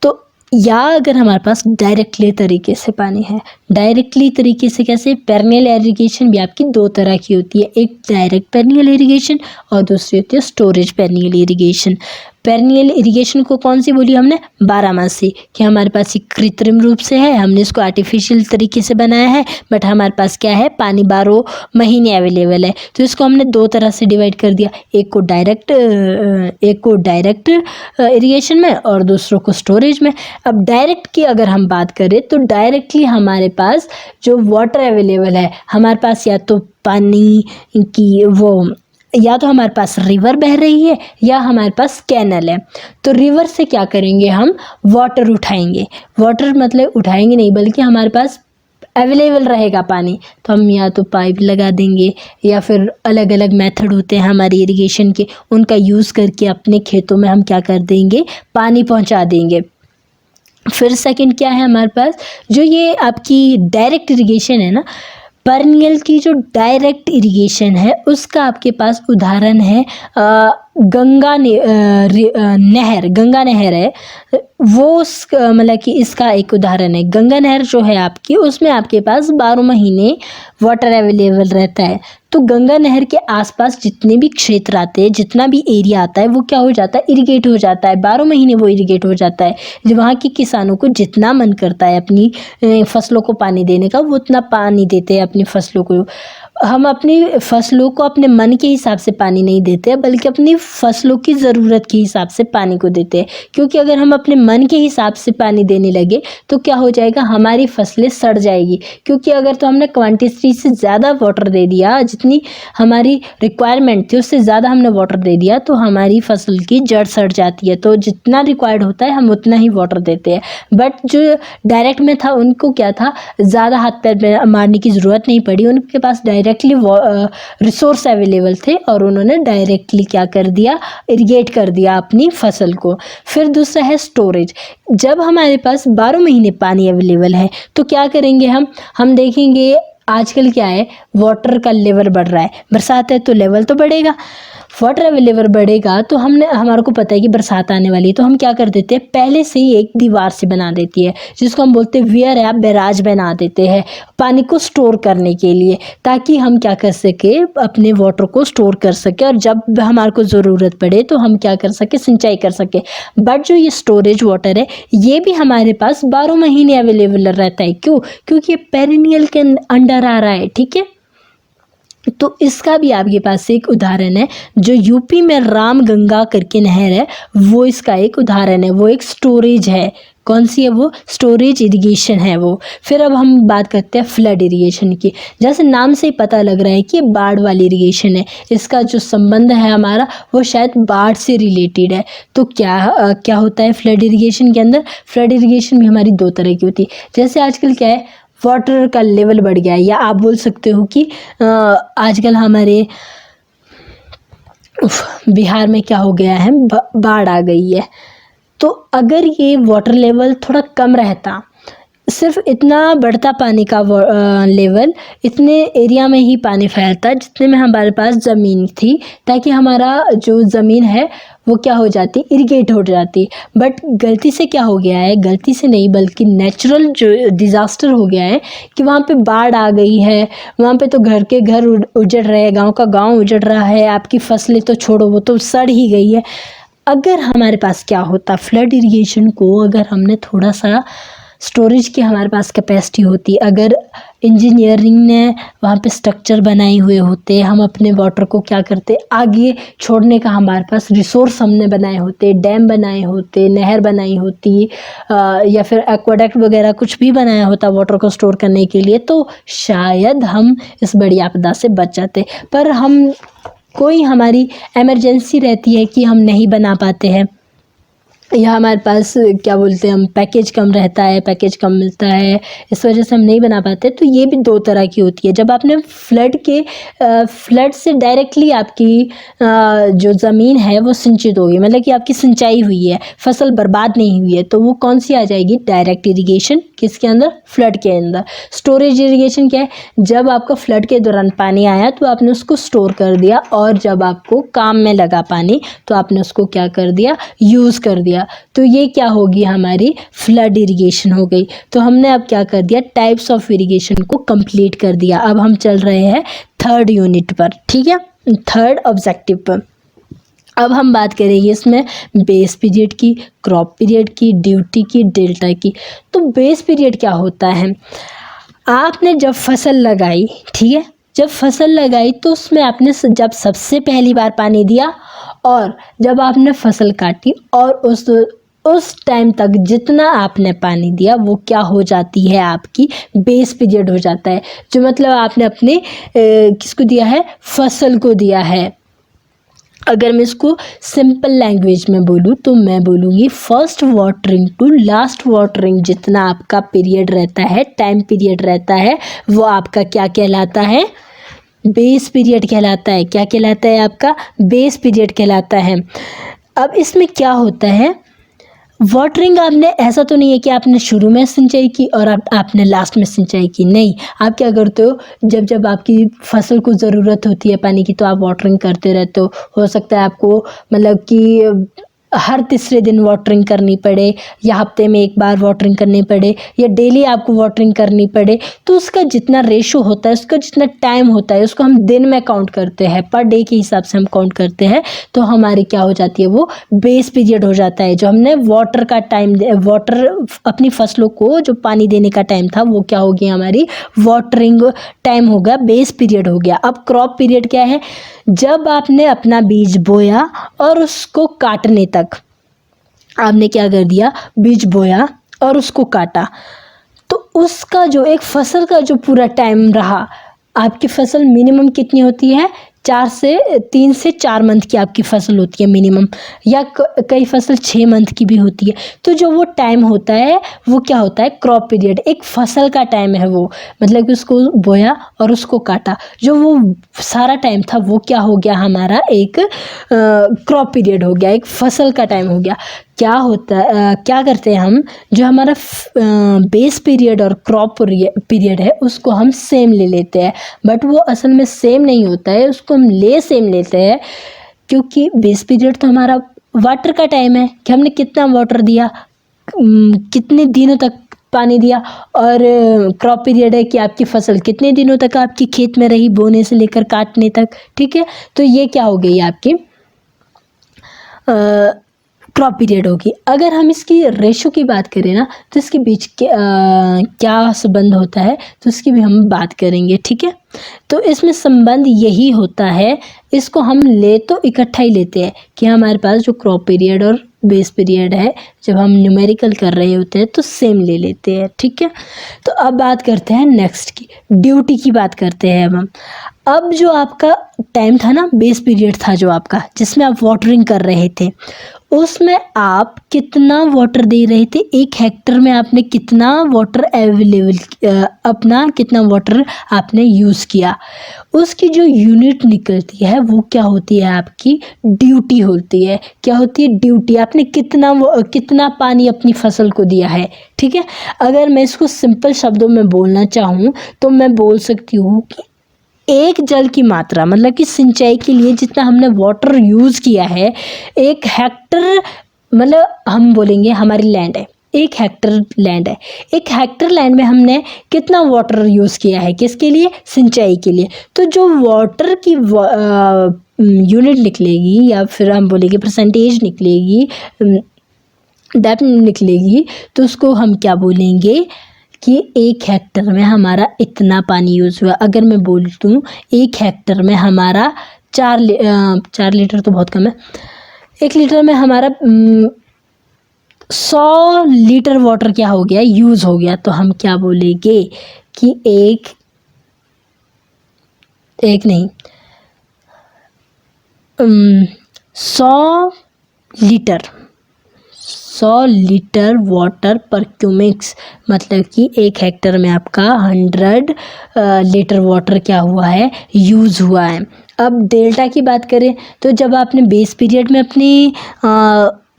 तो, या अगर हमारे पास डायरेक्टली तरीके से पानी है, डायरेक्टली तरीके से कैसे, पेरिनियल इरिगेशन भी आपकी दो तरह की होती है, एक डायरेक्ट पेरिनियल इरिगेशन और दूसरी होती है storage perennial irrigation. Perennial irrigation को कौन सी बोली हमने, बारहमासी, कि हमारे पास एक कृत्रिम रूप से है, हमने इसको आर्टिफिशियल तरीके से बनाया है, बट हमारे पास क्या है, पानी 12 महीने अवेलेबल है। तो इसको हमने दो तरह से डिवाइड कर दिया, एक को डायरेक्ट इरिगेशन में और दूसरों को स्टोरेज में। अब डायरेक्ट की अगर हम बात करें तो डायरेक्टली हमारे पास जो वाटर अवेलेबल है, हमारे पास या तो पानी की वो, या तो हमारे पास रिवर बह रही है या हमारे पास कैनल है। तो रिवर से क्या करेंगे, हम वाटर उठाएंगे, वाटर मतलब उठाएंगे नहीं बल्कि हमारे पास अवेलेबल रहेगा पानी, तो हम या तो पाइप लगा देंगे या फिर अलग अलग मेथड होते हैं हमारे इरिगेशन के, उनका यूज़ करके अपने खेतों में हम क्या कर देंगे, पानी पहुंचा देंगे। फिर सेकंड क्या है हमारे पास, जो ये आपकी डायरेक्ट इरिगेशन है ना, पेरिनियल की जो डायरेक्ट इरिगेशन है उसका आपके पास उदाहरण है नहर, गंगा नहर है वो मतलब कि इसका एक उदाहरण है। गंगा नहर जो है आपकी, उसमें आपके पास 12 महीने वाटर अवेलेबल रहता है। तो गंगा नहर के आसपास जितने भी क्षेत्र आते हैं, जितना भी एरिया आता है, वो क्या हो जाता है, इरिगेट हो जाता है। 12 महीने वो इरिगेट हो जाता है। जो वहाँ के किसानों को जितना मन करता है अपनी फसलों को पानी देने का, वो उतना पानी देते हैं अपनी फसलों को। हम अपनी फसलों को अपने मन के हिसाब से पानी नहीं देते हैं, बल्कि अपनी फसलों की ज़रूरत के हिसाब से पानी को देते हैं। क्योंकि अगर हम अपने मन के हिसाब से पानी देने लगे तो क्या हो जाएगा, हमारी फसलें सड़ जाएगी। क्योंकि अगर तो हमने क्वांटिटी से ज़्यादा वाटर दे दिया, जितनी हमारी रिक्वायरमेंट थी उससे ज़्यादा हमने वाटर दे दिया, तो हमारी फसल की जड़ सड़ जाती है। तो जितना रिक्वायर्ड होता है हम उतना ही वाटर देते हैं। बट जो डायरेक्ट में था उनको क्या था, ज़्यादा हाथ पैर मारने की ज़रूरत नहीं पड़ी, उनके पास डायरेक्टली रिसोर्स अवेलेबल थे और उन्होंने डायरेक्टली क्या कर दिया, इरिगेट कर दिया अपनी फसल को। फिर दूसरा है स्टोरेज। जब हमारे पास 12 महीने पानी अवेलेबल है तो क्या करेंगे हम देखेंगे आजकल क्या है, वाटर का लेवल बढ़ रहा है, बरसात है तो लेवल तो बढ़ेगा, वाटर अवेलेबल बढ़ेगा। तो हमारे को पता है कि बरसात आने वाली है, तो हम क्या कर देते हैं, पहले से ही एक दीवार से बना देती है, जिसको हम बोलते हैं वियर या बैराज बना देते हैं पानी को स्टोर करने के लिए, ताकि हम क्या कर सके, अपने वाटर को स्टोर कर सके और जब हमारे को ज़रूरत पड़े तो हम क्या कर सके, सिंचाई कर सके। बट जो ये स्टोरेज वाटर है ये भी हमारे पास 12 महीने अवेलेबल रहता है। क्यों? क्योंकि ये पेरिनियल के अंडर आ रहा है, ठीक है। तो इसका भी आपके पास एक उदाहरण है, जो यूपी में रामगंगा करके नहर है, वो इसका एक उदाहरण है, वो एक स्टोरेज है। कौन सी है वो? स्टोरेज इरिगेशन है वो। फिर अब हम बात करते हैं फ्लड इरिगेशन की। जैसे नाम से ही पता लग रहा है कि बाढ़ वाली इरिगेशन है, इसका जो संबंध है हमारा वो शायद बाढ़ से रिलेटेड है। तो क्या होता है फ्लड इरिगेशन के अंदर? फ्लड इरिगेशन भी हमारी दो तरह की होती है। जैसे आजकल क्या है, वाटर का लेवल बढ़ गया है, या आप बोल सकते हो कि आजकल हमारे बिहार में क्या हो गया है, बाढ़ आ गई है। तो अगर ये वाटर लेवल थोड़ा कम रहता, सिर्फ इतना बढ़ता पानी का लेवल, इतने एरिया में ही पानी फैलता जितने में हमारे पास ज़मीन थी, ताकि हमारा जो ज़मीन है वो क्या हो जाती, इरिगेट हो जाती। बट गलती से क्या हो गया है, गलती से नहीं बल्कि नेचुरल जो डिज़ास्टर हो गया है कि वहाँ पे बाढ़ आ गई है, वहाँ पे तो घर के घर उजड़ रहे हैं, गांव का गांव उजड़ रहा है, आपकी फसलें तो छोड़ो वो तो सड़ ही गई है। अगर हमारे पास क्या होता, फ्लड इरिगेशन को अगर हमने थोड़ा सा स्टोरेज की हमारे पास कैपेसिटी होती, अगर इंजीनियरिंग ने वहाँ पे स्ट्रक्चर बनाए हुए होते, हम अपने वाटर को क्या करते, आगे छोड़ने का हमारे पास रिसोर्स हमने बनाए होते, डैम बनाए होते, नहर बनाई होती, या फिर एक्वाडक्ट वगैरह कुछ भी बनाया होता वाटर को स्टोर करने के लिए, तो शायद हम इस बड़ी आपदा से बच जाते। पर कोई हमारी इमरजेंसी रहती है कि हम नहीं बना पाते हैं, या हमारे पास क्या बोलते हैं हम, पैकेज कम रहता है, पैकेज कम मिलता है, इस वजह से हम नहीं बना पाते। तो ये भी दो तरह की होती है। जब आपने फ्लड से डायरेक्टली आपकी जो ज़मीन है वो सिंचित होगी, मतलब कि आपकी सिंचाई हुई है, फसल बर्बाद नहीं हुई है, तो वो कौन सी आ जाएगी, डायरेक्ट इरिगेशन। किसके अंदर? फ्लड के अंदर। स्टोरेज इरिगेशन क्या है, जब आपका फ्लड के दौरान पानी आया तो आपने उसको स्टोर कर दिया, और जब आपको काम में लगा पानी तो आपने उसको क्या कर दिया, यूज़ कर दिया। तो ये क्या होगी, हमारी फ्लड इरिगेशन हो गई। तो हमने अब क्या कर दिया, टाइप्स ऑफ इरिगेशन को कंप्लीट कर दिया। अब हम चल रहे हैं थर्ड यूनिट पर, ठीक है, थर्ड ऑब्जेक्टिव पर। अब हम बात करेंगे इसमें बेस पीरियड की, क्रॉप पीरियड की, ड्यूटी की, डेल्टा की। तो बेस पीरियड क्या होता है, आपने जब फसल लगाई, ठीक है, जब फसल लगाई तो उसमें आपने जब सबसे पहली बार पानी दिया, और जब आपने फसल काटी, और उस टाइम तक जितना आपने पानी दिया वो क्या हो जाती है, आपकी बेस पीरियड हो जाता है। जो मतलब आपने अपने किसको दिया है, फसल को दिया है। अगर मैं इसको सिंपल लैंग्वेज में बोलूँ तो मैं बोलूँगी first watering to last watering जितना आपका पीरियड रहता है, टाइम पीरियड रहता है, वो आपका क्या कहलाता है? बेस पीरियड कहलाता है। क्या कहलाता है? आपका बेस पीरियड कहलाता है। अब इसमें क्या होता है, वाटरिंग आपने ऐसा तो नहीं है कि आपने शुरू में सिंचाई की और आपने लास्ट में सिंचाई की, नहीं। आप क्या करते हो, जब जब आपकी फसल को ज़रूरत होती है पानी की तो आप वाटरिंग करते रहते हो सकता है आपको मतलब कि हर तीसरे दिन वाटरिंग करनी पड़े या हफ्ते में एक बार वाटरिंग करनी पड़े या डेली आपको वाटरिंग करनी पड़े, तो उसका जितना रेशो होता है, उसका जितना टाइम होता है, उसको हम दिन में काउंट करते हैं, पर डे के हिसाब से हम काउंट करते हैं, तो हमारी क्या हो जाती है, वो बेस पीरियड हो जाता है। जो हमने वाटर का टाइम, वाटर अपनी फसलों को जो पानी देने का टाइम था, वो क्या हो गया, हमारी वाटरिंग टाइम हो गया, बेस पीरियड हो गया। अब क्रॉप पीरियड क्या है, जब आपने अपना बीज बोया और उसको काटने तक आपने क्या कर दिया, बीज बोया और उसको काटा, तो उसका जो एक फसल का जो पूरा टाइम रहा, आपकी फसल मिनिमम कितनी होती है, 3 से 4 मंथ की आपकी फसल होती है मिनिमम, या कई फसल 6 मंथ की भी होती है। तो जो वो टाइम होता है वो क्या होता है, क्रॉप पीरियड, एक फसल का टाइम है वो, मतलब कि उसको बोया और उसको काटा, जो वो सारा टाइम था वो क्या हो गया, हमारा एक क्रॉप पीरियड हो गया, एक फसल का टाइम हो गया। क्या होता है, क्या करते हैं हम, जो हमारा बेस पीरियड और क्रॉप पीरियड है उसको हम सेम ले लेते हैं, बट वो असल में सेम नहीं होता है, उसको हम सेम लेते हैं क्योंकि बेस पीरियड तो हमारा वाटर का टाइम है कि हमने कितना वाटर दिया, कितने दिनों तक पानी दिया, और क्रॉप पीरियड है कि आपकी फसल कितने दिनों तक आपकी खेत में रही, बोने से लेकर काटने तक, ठीक है। तो ये क्या हो गई आपकी क्रॉप पीरियड होगी। अगर हम इसकी रेशो की बात करें ना, तो इसके बीच के क्या संबंध होता है, तो इसकी भी हम बात करेंगे, ठीक है। तो इसमें संबंध यही होता है, इसको हम ले तो इकट्ठा ही लेते हैं कि हमारे पास जो क्रॉप पीरियड और बेस पीरियड है, जब हम न्यूमेरिकल कर रहे होते हैं तो सेम ले लेते हैं, ठीक है। तो अब बात करते हैं नेक्स्ट की, ड्यूटी की बात करते हैं अब जो आपका टाइम था ना, बेस पीरियड था जो आपका, जिसमें आप वाटरिंग कर रहे थे, उसमें आप कितना वाटर दे रहे थे, 1 हेक्टर में आपने कितना वाटर अवेलेबल, अपना कितना वाटर आपने यूज़ किया, उसकी जो यूनिट निकलती है वो क्या होती है, आपकी ड्यूटी होती है। क्या होती है, ड्यूटी। आपने कितना पानी अपनी फसल को दिया है, ठीक है। अगर मैं इसको सिंपल शब्दों में बोलना चाहूँ तो मैं बोल सकती हूँ कि एक जल की मात्रा, मतलब कि सिंचाई के लिए जितना हमने वाटर यूज़ किया है, 1 हेक्टर, मतलब हम बोलेंगे हमारी लैंड है, 1 हेक्टर लैंड है, 1 हेक्टर लैंड में हमने कितना वाटर यूज़ किया है, किसके लिए, सिंचाई के लिए। तो जो वाटर की यूनिट निकलेगी, या फिर हम बोलेंगे परसेंटेज निकलेगी, डेप्थ निकलेगी, तो उसको हम क्या बोलेंगे कि 1 हेक्टर में हमारा इतना पानी यूज़ हुआ। अगर मैं बोल दूँ 1 हेक्टर में हमारा 4 लीटर तो बहुत कम है, 1 लीटर में हमारा 100 लीटर वाटर क्या हो गया, यूज़ हो गया। तो हम क्या बोलेंगे कि एक नहीं 100 लीटर वाटर पर क्यूमिक्स, मतलब कि 1 हेक्टर में आपका 100 लीटर वाटर क्या हुआ है, यूज़ हुआ है। अब डेल्टा की बात करें तो जब आपने बेस पीरियड में अपनी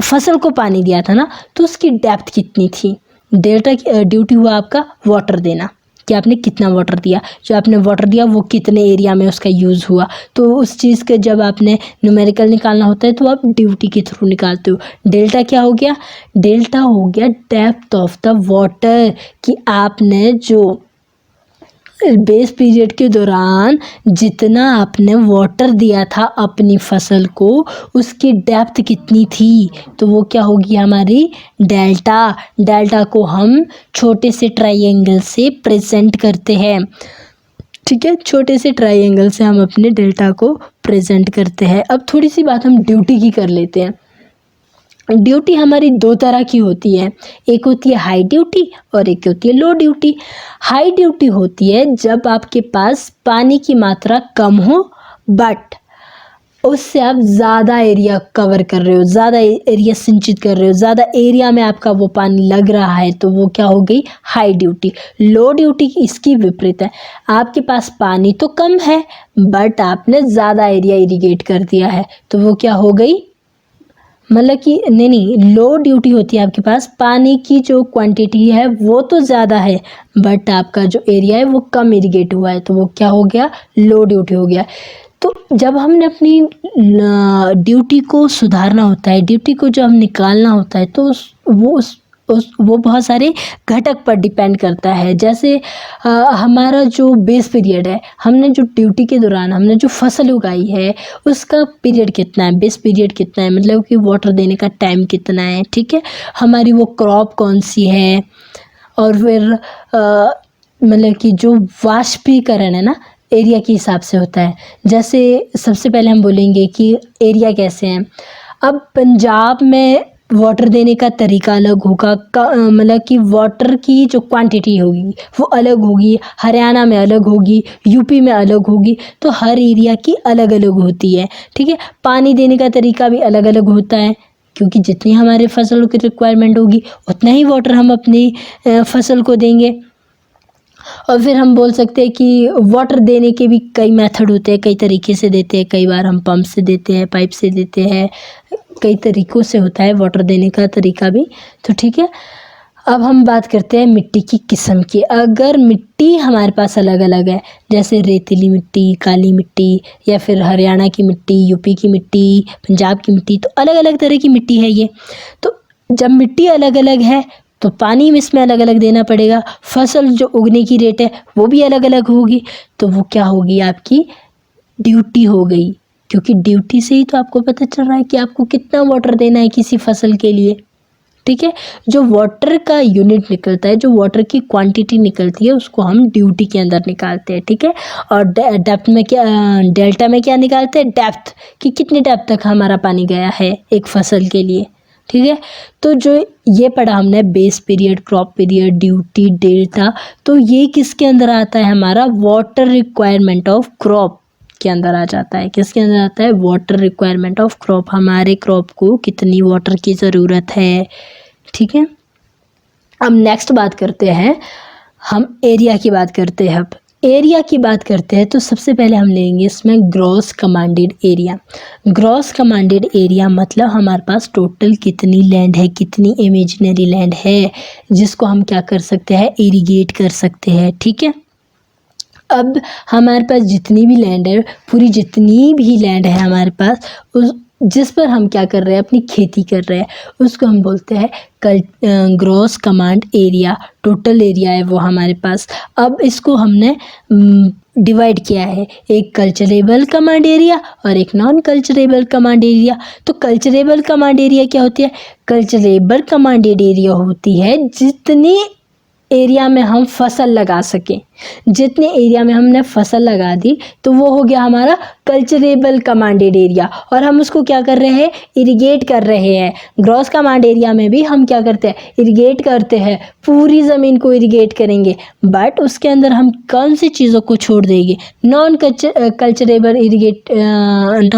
फसल को पानी दिया था ना, तो उसकी डेप्थ कितनी थी, डेल्टा की ड्यूटी हुआ आपका वाटर देना, कि आपने कितना वाटर दिया, जो आपने वाटर दिया वो कितने एरिया में उसका यूज़ हुआ। तो उस चीज़ के जब आपने न्यूमेरिकल निकालना होता है तो आप ड्यूटी के थ्रू निकालते हो। डेल्टा क्या हो गया, डेल्टा हो गया डेप्थ ऑफ द वाटर, कि आपने जो बेस पीरियड के दौरान जितना आपने वाटर दिया था अपनी फसल को, उसकी डेप्थ कितनी थी, तो वो क्या होगी हमारी डेल्टा। डेल्टा को हम छोटे से ट्रायंगल से प्रेजेंट करते हैं, ठीक है, छोटे से ट्रायंगल से हम अपने डेल्टा को प्रेजेंट करते हैं। अब थोड़ी सी बात हम ड्यूटी की कर लेते हैं। ड्यूटी हमारी 2 तरह की होती है, एक होती है हाई ड्यूटी और एक होती है लो ड्यूटी। हाई ड्यूटी होती है जब आपके पास पानी की मात्रा कम हो, बट उससे आप ज़्यादा एरिया कवर कर रहे हो, ज़्यादा एरिया सिंचित कर रहे हो, ज़्यादा एरिया में आपका वो पानी लग रहा है, तो वो क्या हो गई, हाई ड्यूटी। लो ड्यूटी इसकी विपरीत है, आपके पास पानी तो कम है बट आपने ज़्यादा एरिया इरिगेट कर दिया है, तो वो क्या हो गई, मतलब कि नहीं, लो ड्यूटी होती है, आपके पास पानी की जो क्वांटिटी है वो तो ज़्यादा है बट आपका जो एरिया है वो कम इरिगेट हुआ है, तो वो क्या हो गया, लो ड्यूटी हो गया। तो जब हमने अपनी ड्यूटी को सुधारना होता है, ड्यूटी को जब हम निकालना होता है, तो वो बहुत सारे घटक पर डिपेंड करता है। जैसे हमारा जो बेस पीरियड है, हमने जो ड्यूटी के दौरान हमने जो फसल उगाई है उसका पीरियड कितना है, बेस पीरियड कितना है, मतलब कि वाटर देने का टाइम कितना है, ठीक है, हमारी वो क्रॉप कौन सी है, और फिर मतलब कि जो वाष्पीकरण है ना, एरिया के हिसाब से होता है। जैसे सबसे पहले हम बोलेंगे कि एरिया कैसे हैं। अब पंजाब में वाटर देने का तरीका अलग होगा, मतलब कि वाटर की जो क्वांटिटी होगी वो अलग होगी, हरियाणा में अलग होगी, यूपी में अलग होगी, तो हर एरिया की अलग अलग होती है, ठीक है। पानी देने का तरीका भी अलग अलग होता है, क्योंकि जितनी हमारे फसलों की रिक्वायरमेंट होगी उतना ही वाटर हम अपनी फसल को देंगे। और फिर हम बोल सकते हैं कि वाटर देने के भी कई मेथड होते हैं, कई तरीके से देते हैं, कई बार हम पंप से देते हैं, पाइप से देते हैं, कई तरीक़ों से होता है वाटर देने का तरीका भी, तो ठीक है। अब हम बात करते हैं मिट्टी की किस्म की। अगर मिट्टी हमारे पास अलग अलग है, जैसे रेतीली मिट्टी, काली मिट्टी, या फिर हरियाणा की मिट्टी, यूपी की मिट्टी, पंजाब की मिट्टी, तो अलग अलग तरह की मिट्टी है ये। तो जब मिट्टी अलग अलग है तो पानी में इसमें अलग अलग देना पड़ेगा, फसल जो उगने की रेट है वो भी अलग अलग होगी, तो वो क्या होगी, आपकी ड्यूटी हो गई, क्योंकि ड्यूटी से ही तो आपको पता चल रहा है कि आपको कितना वाटर देना है किसी फसल के लिए, ठीक है। जो वाटर का यूनिट निकलता है, जो वाटर की क्वांटिटी निकलती है, उसको हम ड्यूटी के अंदर निकालते हैं, ठीक है। और डेप्थ में क्या, डेल्टा में क्या निकालते हैं, डेप्थ, कि कितने डेप्थ तक हमारा पानी गया है एक फसल के लिए, ठीक है। तो जो ये पढ़ा हमने base period, crop period, duty, delta, तो ये किसके अंदर आता है, हमारा वाटर रिक्वायरमेंट ऑफ क्रॉप के अंदर आ जाता है। किसके अंदर आता है, वाटर रिक्वायरमेंट ऑफ क्रॉप, हमारे क्रॉप को कितनी वाटर की ज़रूरत है, ठीक है। अब नेक्स्ट बात करते हैं, हम एरिया की बात करते हैं। अब एरिया की बात करते हैं तो सबसे पहले हम लेंगे इसमें gross commanded area. Gross commanded area मतलब हमारे पास टोटल कितनी लैंड है, कितनी इमेजिनरी लैंड है जिसको हम क्या कर सकते हैं, इरिगेट कर सकते हैं, ठीक है। अब हमारे पास जितनी भी लैंड है, पूरी जितनी भी लैंड है हमारे पास, उस जिस पर हम क्या कर रहे हैं, अपनी खेती कर रहे हैं, उसको हम बोलते हैं gross command area. Total area है वो हमारे पास। अब इसको हमने डिवाइड किया है, एक कल्चरेबल कमांड एरिया और एक नॉन कल्चरेबल कमांड एरिया। तो कल्चरेबल कमांड एरिया क्या होती है, कल्चरेबल कमांडेड एरिया होती है जितनी एरिया में हम फसल लगा सकें। जितने एरिया में हमने फसल लगा दी तो वो हो गया हमारा कल्चरेबल कमांडेड एरिया, और हम उसको क्या कर रहे हैं, इरिगेट कर रहे हैं। ग्रॉस कमांड एरिया में भी हम क्या करते हैं, इरिगेट करते हैं, पूरी ज़मीन को इरिगेट करेंगे, बट उसके अंदर हम कौन सी चीज़ों को छोड़ देंगे, non culturable irrigate non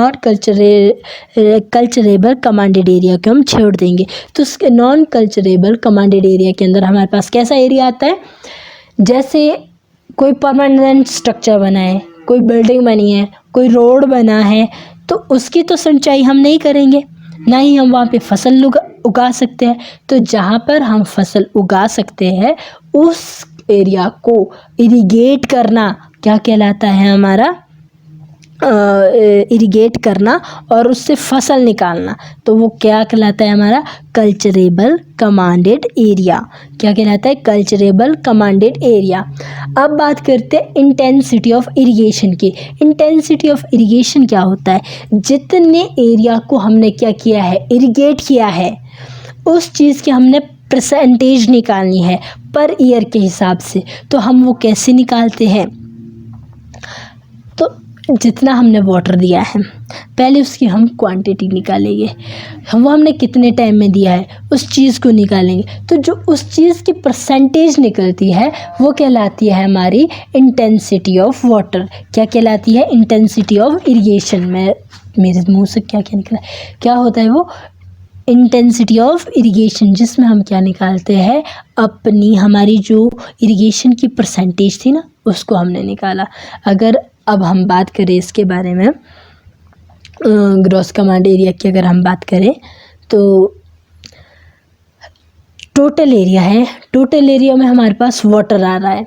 culturable commanded area को हम छोड़ देंगे। तो उसके नॉन कल्चरेबल कमांडेड एरिया के अंदर हमारे पास कैसा एरिया आता है, जैसे कोई परमानेंट स्ट्रक्चर बना है, कोई बिल्डिंग बनी है, कोई रोड बना है, तो उसकी तो सिंचाई हम नहीं करेंगे, ना ही हम वहाँ पे फसल उगा सकते हैं। तो जहाँ पर हम फसल उगा सकते हैं उस एरिया को इरिगेट करना क्या कहलाता है, हमारा इरिगेट करना और उससे फसल निकालना, तो वो क्या कहलाता है, हमारा कल्चरेबल कमांडेड एरिया। क्या कहलाता है, कल्चरेबल कमांडेड एरिया। अब बात करते हैं इंटेंसिटी ऑफ इरिगेशन की। इंटेंसिटी ऑफ इरिगेशन क्या होता है, जितने एरिया को हमने क्या किया है, इरिगेट किया है, उस चीज़ की हमने परसेंटेज निकालनी है पर ईयर के हिसाब से। तो हम वो कैसे निकालते हैं, तो जितना हमने वाटर दिया है पहले उसकी हम क्वांटिटी निकालेंगे, वो हमने कितने टाइम में दिया है उस चीज़ को निकालेंगे। तो जो उस चीज़ की परसेंटेज निकलती है वो कहलाती है हमारी इंटेंसिटी ऑफ वाटर। क्या कहलाती है? Intensity of irrigation. मेरे मुंह से क्या क्या निकला, क्या होता है वो? इंटेंसिटी ऑफ इरिगेशन, जिसमें हम क्या निकालते हैं, अपनी हमारी जो इरिगेशन की परसेंटेज थी ना उसको हमने निकाला। अगर अब हम बात करें इसके बारे में, ग्रॉस कमांड एरिया की अगर हम बात करें तो टोटल एरिया है, टोटल एरिया में हमारे पास वाटर आ रहा है,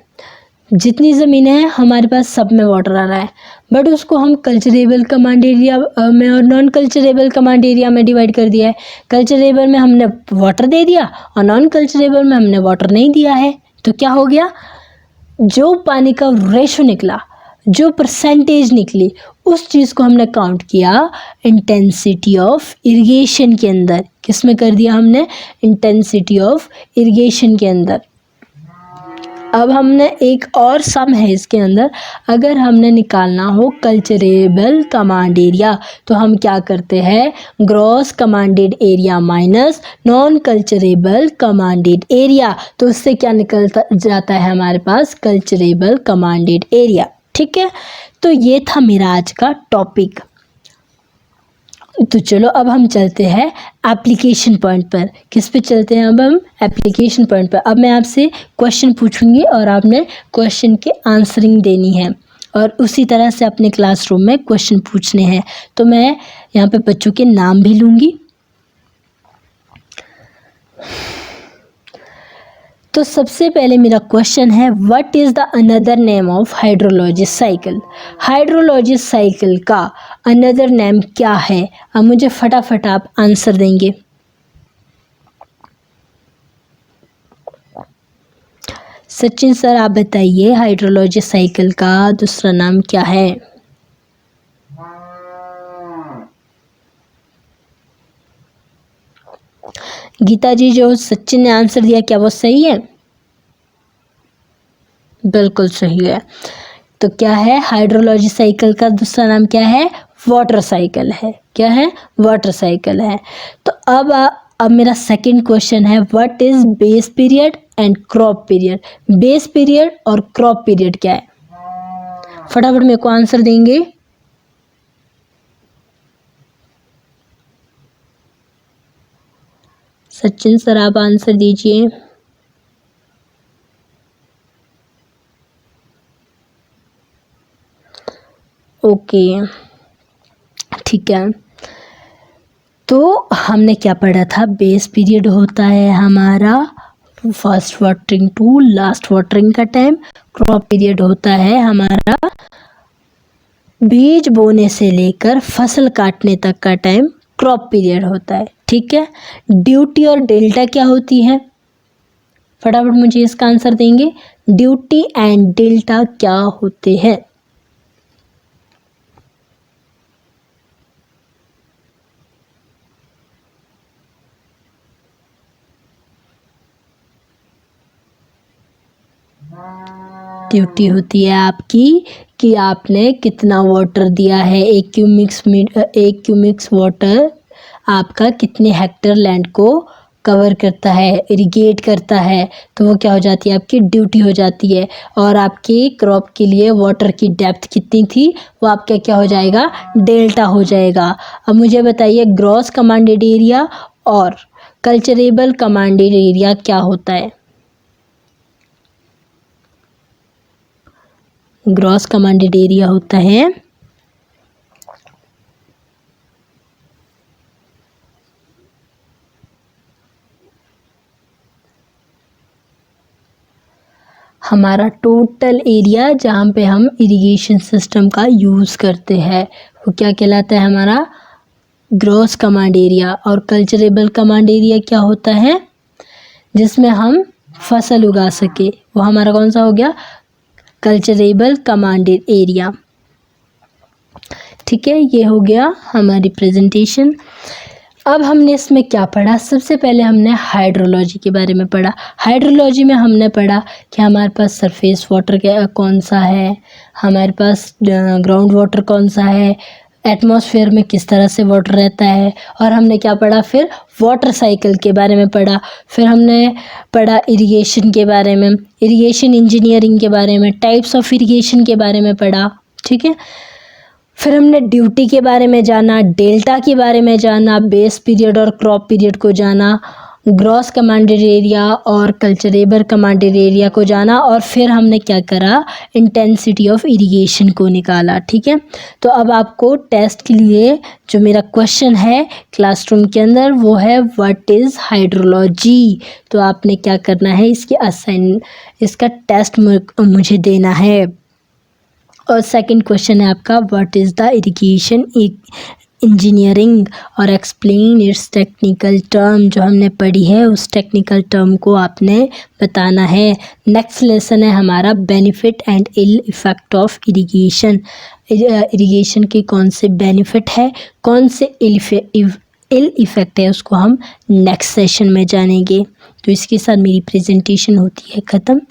जितनी ज़मीन है हमारे पास सब में वाटर आ रहा है, बट उसको हम कल्चरेबल कमांड एरिया में और नॉन कल्चरेबल कमांड एरिया में डिवाइड कर दिया है। कल्चरेबल में हमने वाटर दे दिया और नॉन कल्चरेबल में हमने वाटर नहीं दिया है। तो क्या हो गया, जो पानी का रेशो निकला, जो परसेंटेज निकली, उस चीज़ को हमने काउंट किया इंटेंसिटी ऑफ इरिगेशन के अंदर। किस में कर दिया हमने? इंटेंसिटी ऑफ इरिगेशन के अंदर। अब हमने एक और सम है इसके अंदर, अगर हमने निकालना हो कल्चरेबल कमांड एरिया तो हम क्या करते हैं, gross commanded area minus non culturable commanded area, तो उससे क्या निकलता जाता है हमारे पास, कल्चरेबल कमांडेड एरिया। ठीक है, तो ये था मेरा आज का टॉपिक। तो चलो अब हम चलते हैं एप्लीकेशन पॉइंट पर। किस पे चलते हैं अब हम? एप्लीकेशन पॉइंट पर। अब मैं आपसे क्वेश्चन पूछूंगी और आपने क्वेश्चन के आंसरिंग देनी है और उसी तरह से अपने क्लासरूम में क्वेश्चन पूछने हैं। तो मैं यहाँ पे बच्चों के नाम भी लूँगी। तो सबसे पहले मेरा क्वेश्चन है, what is the another name of hydrologic cycle? Hydrologic cycle का अनदर नेम क्या है? अब मुझे फटाफट आप आंसर देंगे। सचिन सर आप बताइए, हाइड्रोलॉजिस साइकिल का दूसरा नाम क्या है? गीता जी, जो सचिन ने आंसर दिया क्या वो सही है? बिल्कुल सही है। तो क्या है, हाइड्रोलॉजी साइकिल का दूसरा नाम क्या है? वाटर साइकिल है। क्या है? वाटर साइकिल है। तो अब मेरा सेकंड क्वेश्चन है, what is base period and crop period? Base period और क्रॉप पीरियड क्या है? फटाफट मेरे को आंसर देंगे। सचिन सर आप आंसर दीजिए। ओके ठीक है, तो हमने क्या पढ़ा था? बेस पीरियड होता है हमारा first watering to last watering का टाइम। क्रॉप पीरियड होता है हमारा बीज बोने से लेकर फसल काटने तक का टाइम क्रॉप पीरियड होता है। ठीक है, ड्यूटी और डेल्टा क्या होती है? फटाफट मुझे इसका आंसर देंगे। ड्यूटी एंड डेल्टा क्या होते हैं? ड्यूटी होती है आपकी कि आपने कितना वाटर दिया है। एक क्यूमिक्स वाटर आपका कितने हेक्टेयर लैंड को कवर करता है, इरिगेट करता है, तो वो क्या हो जाती है? आपकी ड्यूटी हो जाती है। और आपके क्रॉप के लिए वाटर की डेप्थ कितनी थी वो आपका क्या हो जाएगा? डेल्टा हो जाएगा। अब मुझे बताइए, ग्रॉस कमांडेड एरिया और कल्चरेबल कमांडेड एरिया क्या होता है? ग्रॉस कमांडेड एरिया होता है हमारा टोटल एरिया जहाँ पे हम इरिगेशन सिस्टम का यूज़ करते हैं, वो क्या कहलाता है? हमारा ग्रॉस कमांड एरिया। और कल्चरेबल कमांड एरिया क्या होता है? जिसमें हम फसल उगा सके, वो हमारा कौन सा हो गया? Culturable commanded area. ठीक है, ये हो गया हमारी प्रेजेंटेशन। अब हमने इसमें क्या पढ़ा, सबसे पहले हमने हाइड्रोलॉजी के बारे में पढ़ा। हाइड्रोलॉजी में हमने पढ़ा कि हमारे पास सरफेस वाटर कौन सा है, हमारे पास ग्राउंड वाटर कौन सा है, एटमॉस्फेयर में किस तरह से वाटर रहता है, और हमने क्या पढ़ा फिर वाटर साइकिल के बारे में पढ़ा। फिर हमने पढ़ा इरिगेशन के बारे में, इरिगेशन इंजीनियरिंग के बारे में, टाइप्स ऑफ इरिगेशन के बारे में पढ़ा, ठीक है। फिर हमने ड्यूटी के बारे में जाना, डेल्टा के बारे में जाना, बेस पीरियड और क्रॉप पीरियड को जाना, ग्रॉस कमांडेड एरिया और कल्चरेबल कमांडेड एरिया को जाना, और फिर हमने क्या करा, इंटेंसिटी ऑफ इरिगेशन को निकाला, ठीक है। तो अब आपको टेस्ट के लिए जो मेरा क्वेश्चन है क्लासरूम के अंदर वो है व्हाट इज़ हाइड्रोलॉजी। तो आपने क्या करना है, इसका टेस्ट मुझे देना है। और सेकंड क्वेश्चन है आपका what is the irrigation engineering और एक्सप्लेन इट्स टेक्निकल टर्म। जो हमने पढ़ी है उस टेक्निकल टर्म को आपने बताना है। नेक्स्ट लेसन है हमारा benefit and ill effect of irrigation. Irrigation के कौन से बेनिफिट है, कौन से इल इफ़ेक्ट है, उसको हम नेक्स्ट सेशन में जानेंगे। तो इसके साथ मेरी प्रेजेंटेशन होती है ख़त्म।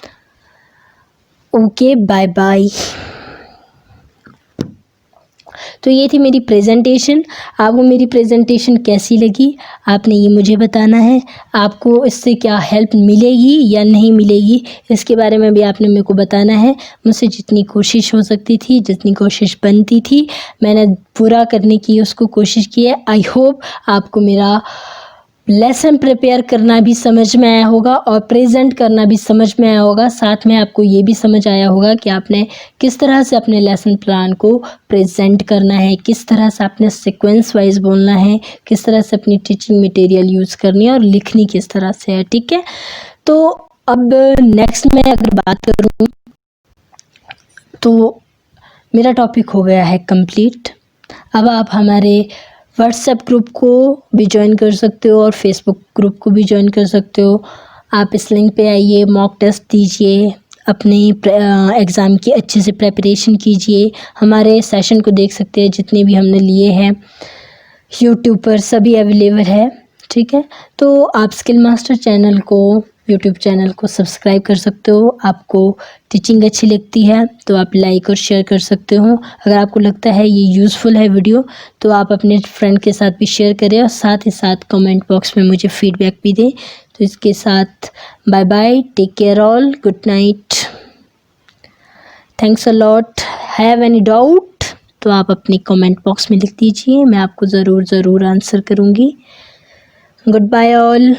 Okay, bye bye. तो ये थी मेरी प्रेजेंटेशन। आपको मेरी प्रेजेंटेशन कैसी लगी आपने ये मुझे बताना है। आपको इससे क्या हेल्प मिलेगी या नहीं मिलेगी इसके बारे में भी आपने मेरे को बताना है। मुझसे जितनी कोशिश हो सकती थी, जितनी कोशिश बनती थी, मैंने पूरा करने की उसको कोशिश की है। आई होप आपको मेरा लेसन प्रिपेयर करना भी समझ में आया होगा और प्रेजेंट करना भी समझ में आया होगा। साथ में आपको ये भी समझ आया होगा कि आपने किस तरह से अपने लेसन प्लान को प्रेजेंट करना है, किस तरह से आपने सीक्वेंस वाइज बोलना है, किस तरह से अपनी टीचिंग मटेरियल यूज़ करनी है और लिखनी किस तरह से है, ठीक है। तो अब नेक्स्ट में अगर बात करूँ तो मेरा टॉपिक हो गया है कंप्लीट। अब आप हमारे व्हाट्सएप ग्रुप को भी ज्वाइन कर सकते हो और फेसबुक ग्रुप को भी ज्वाइन कर सकते हो। आप इस लिंक पे आइए, मॉक टेस्ट दीजिए, अपने एग्ज़ाम की अच्छे से प्रिपरेशन कीजिए। हमारे सेशन को देख सकते हैं, जितने भी हमने लिए हैं यूट्यूब पर सभी अवेलेबल है, ठीक है। तो आप स्किल मास्टर चैनल को, यूट्यूब चैनल को सब्सक्राइब कर सकते हो। आपको टीचिंग अच्छी लगती है तो आप लाइक और शेयर कर सकते हो। अगर आपको लगता है ये यूज़फुल है वीडियो तो आप अपने फ्रेंड के साथ भी शेयर करें और साथ ही साथ कमेंट बॉक्स में मुझे फीडबैक भी दें। तो इसके साथ bye bye, take care all, good night, thanks a lot. Have any doubt तो आप अपनी कमेंट बॉक्स में लिख दीजिए, मैं आपको ज़रूर आंसर करूँगी। Good bye all.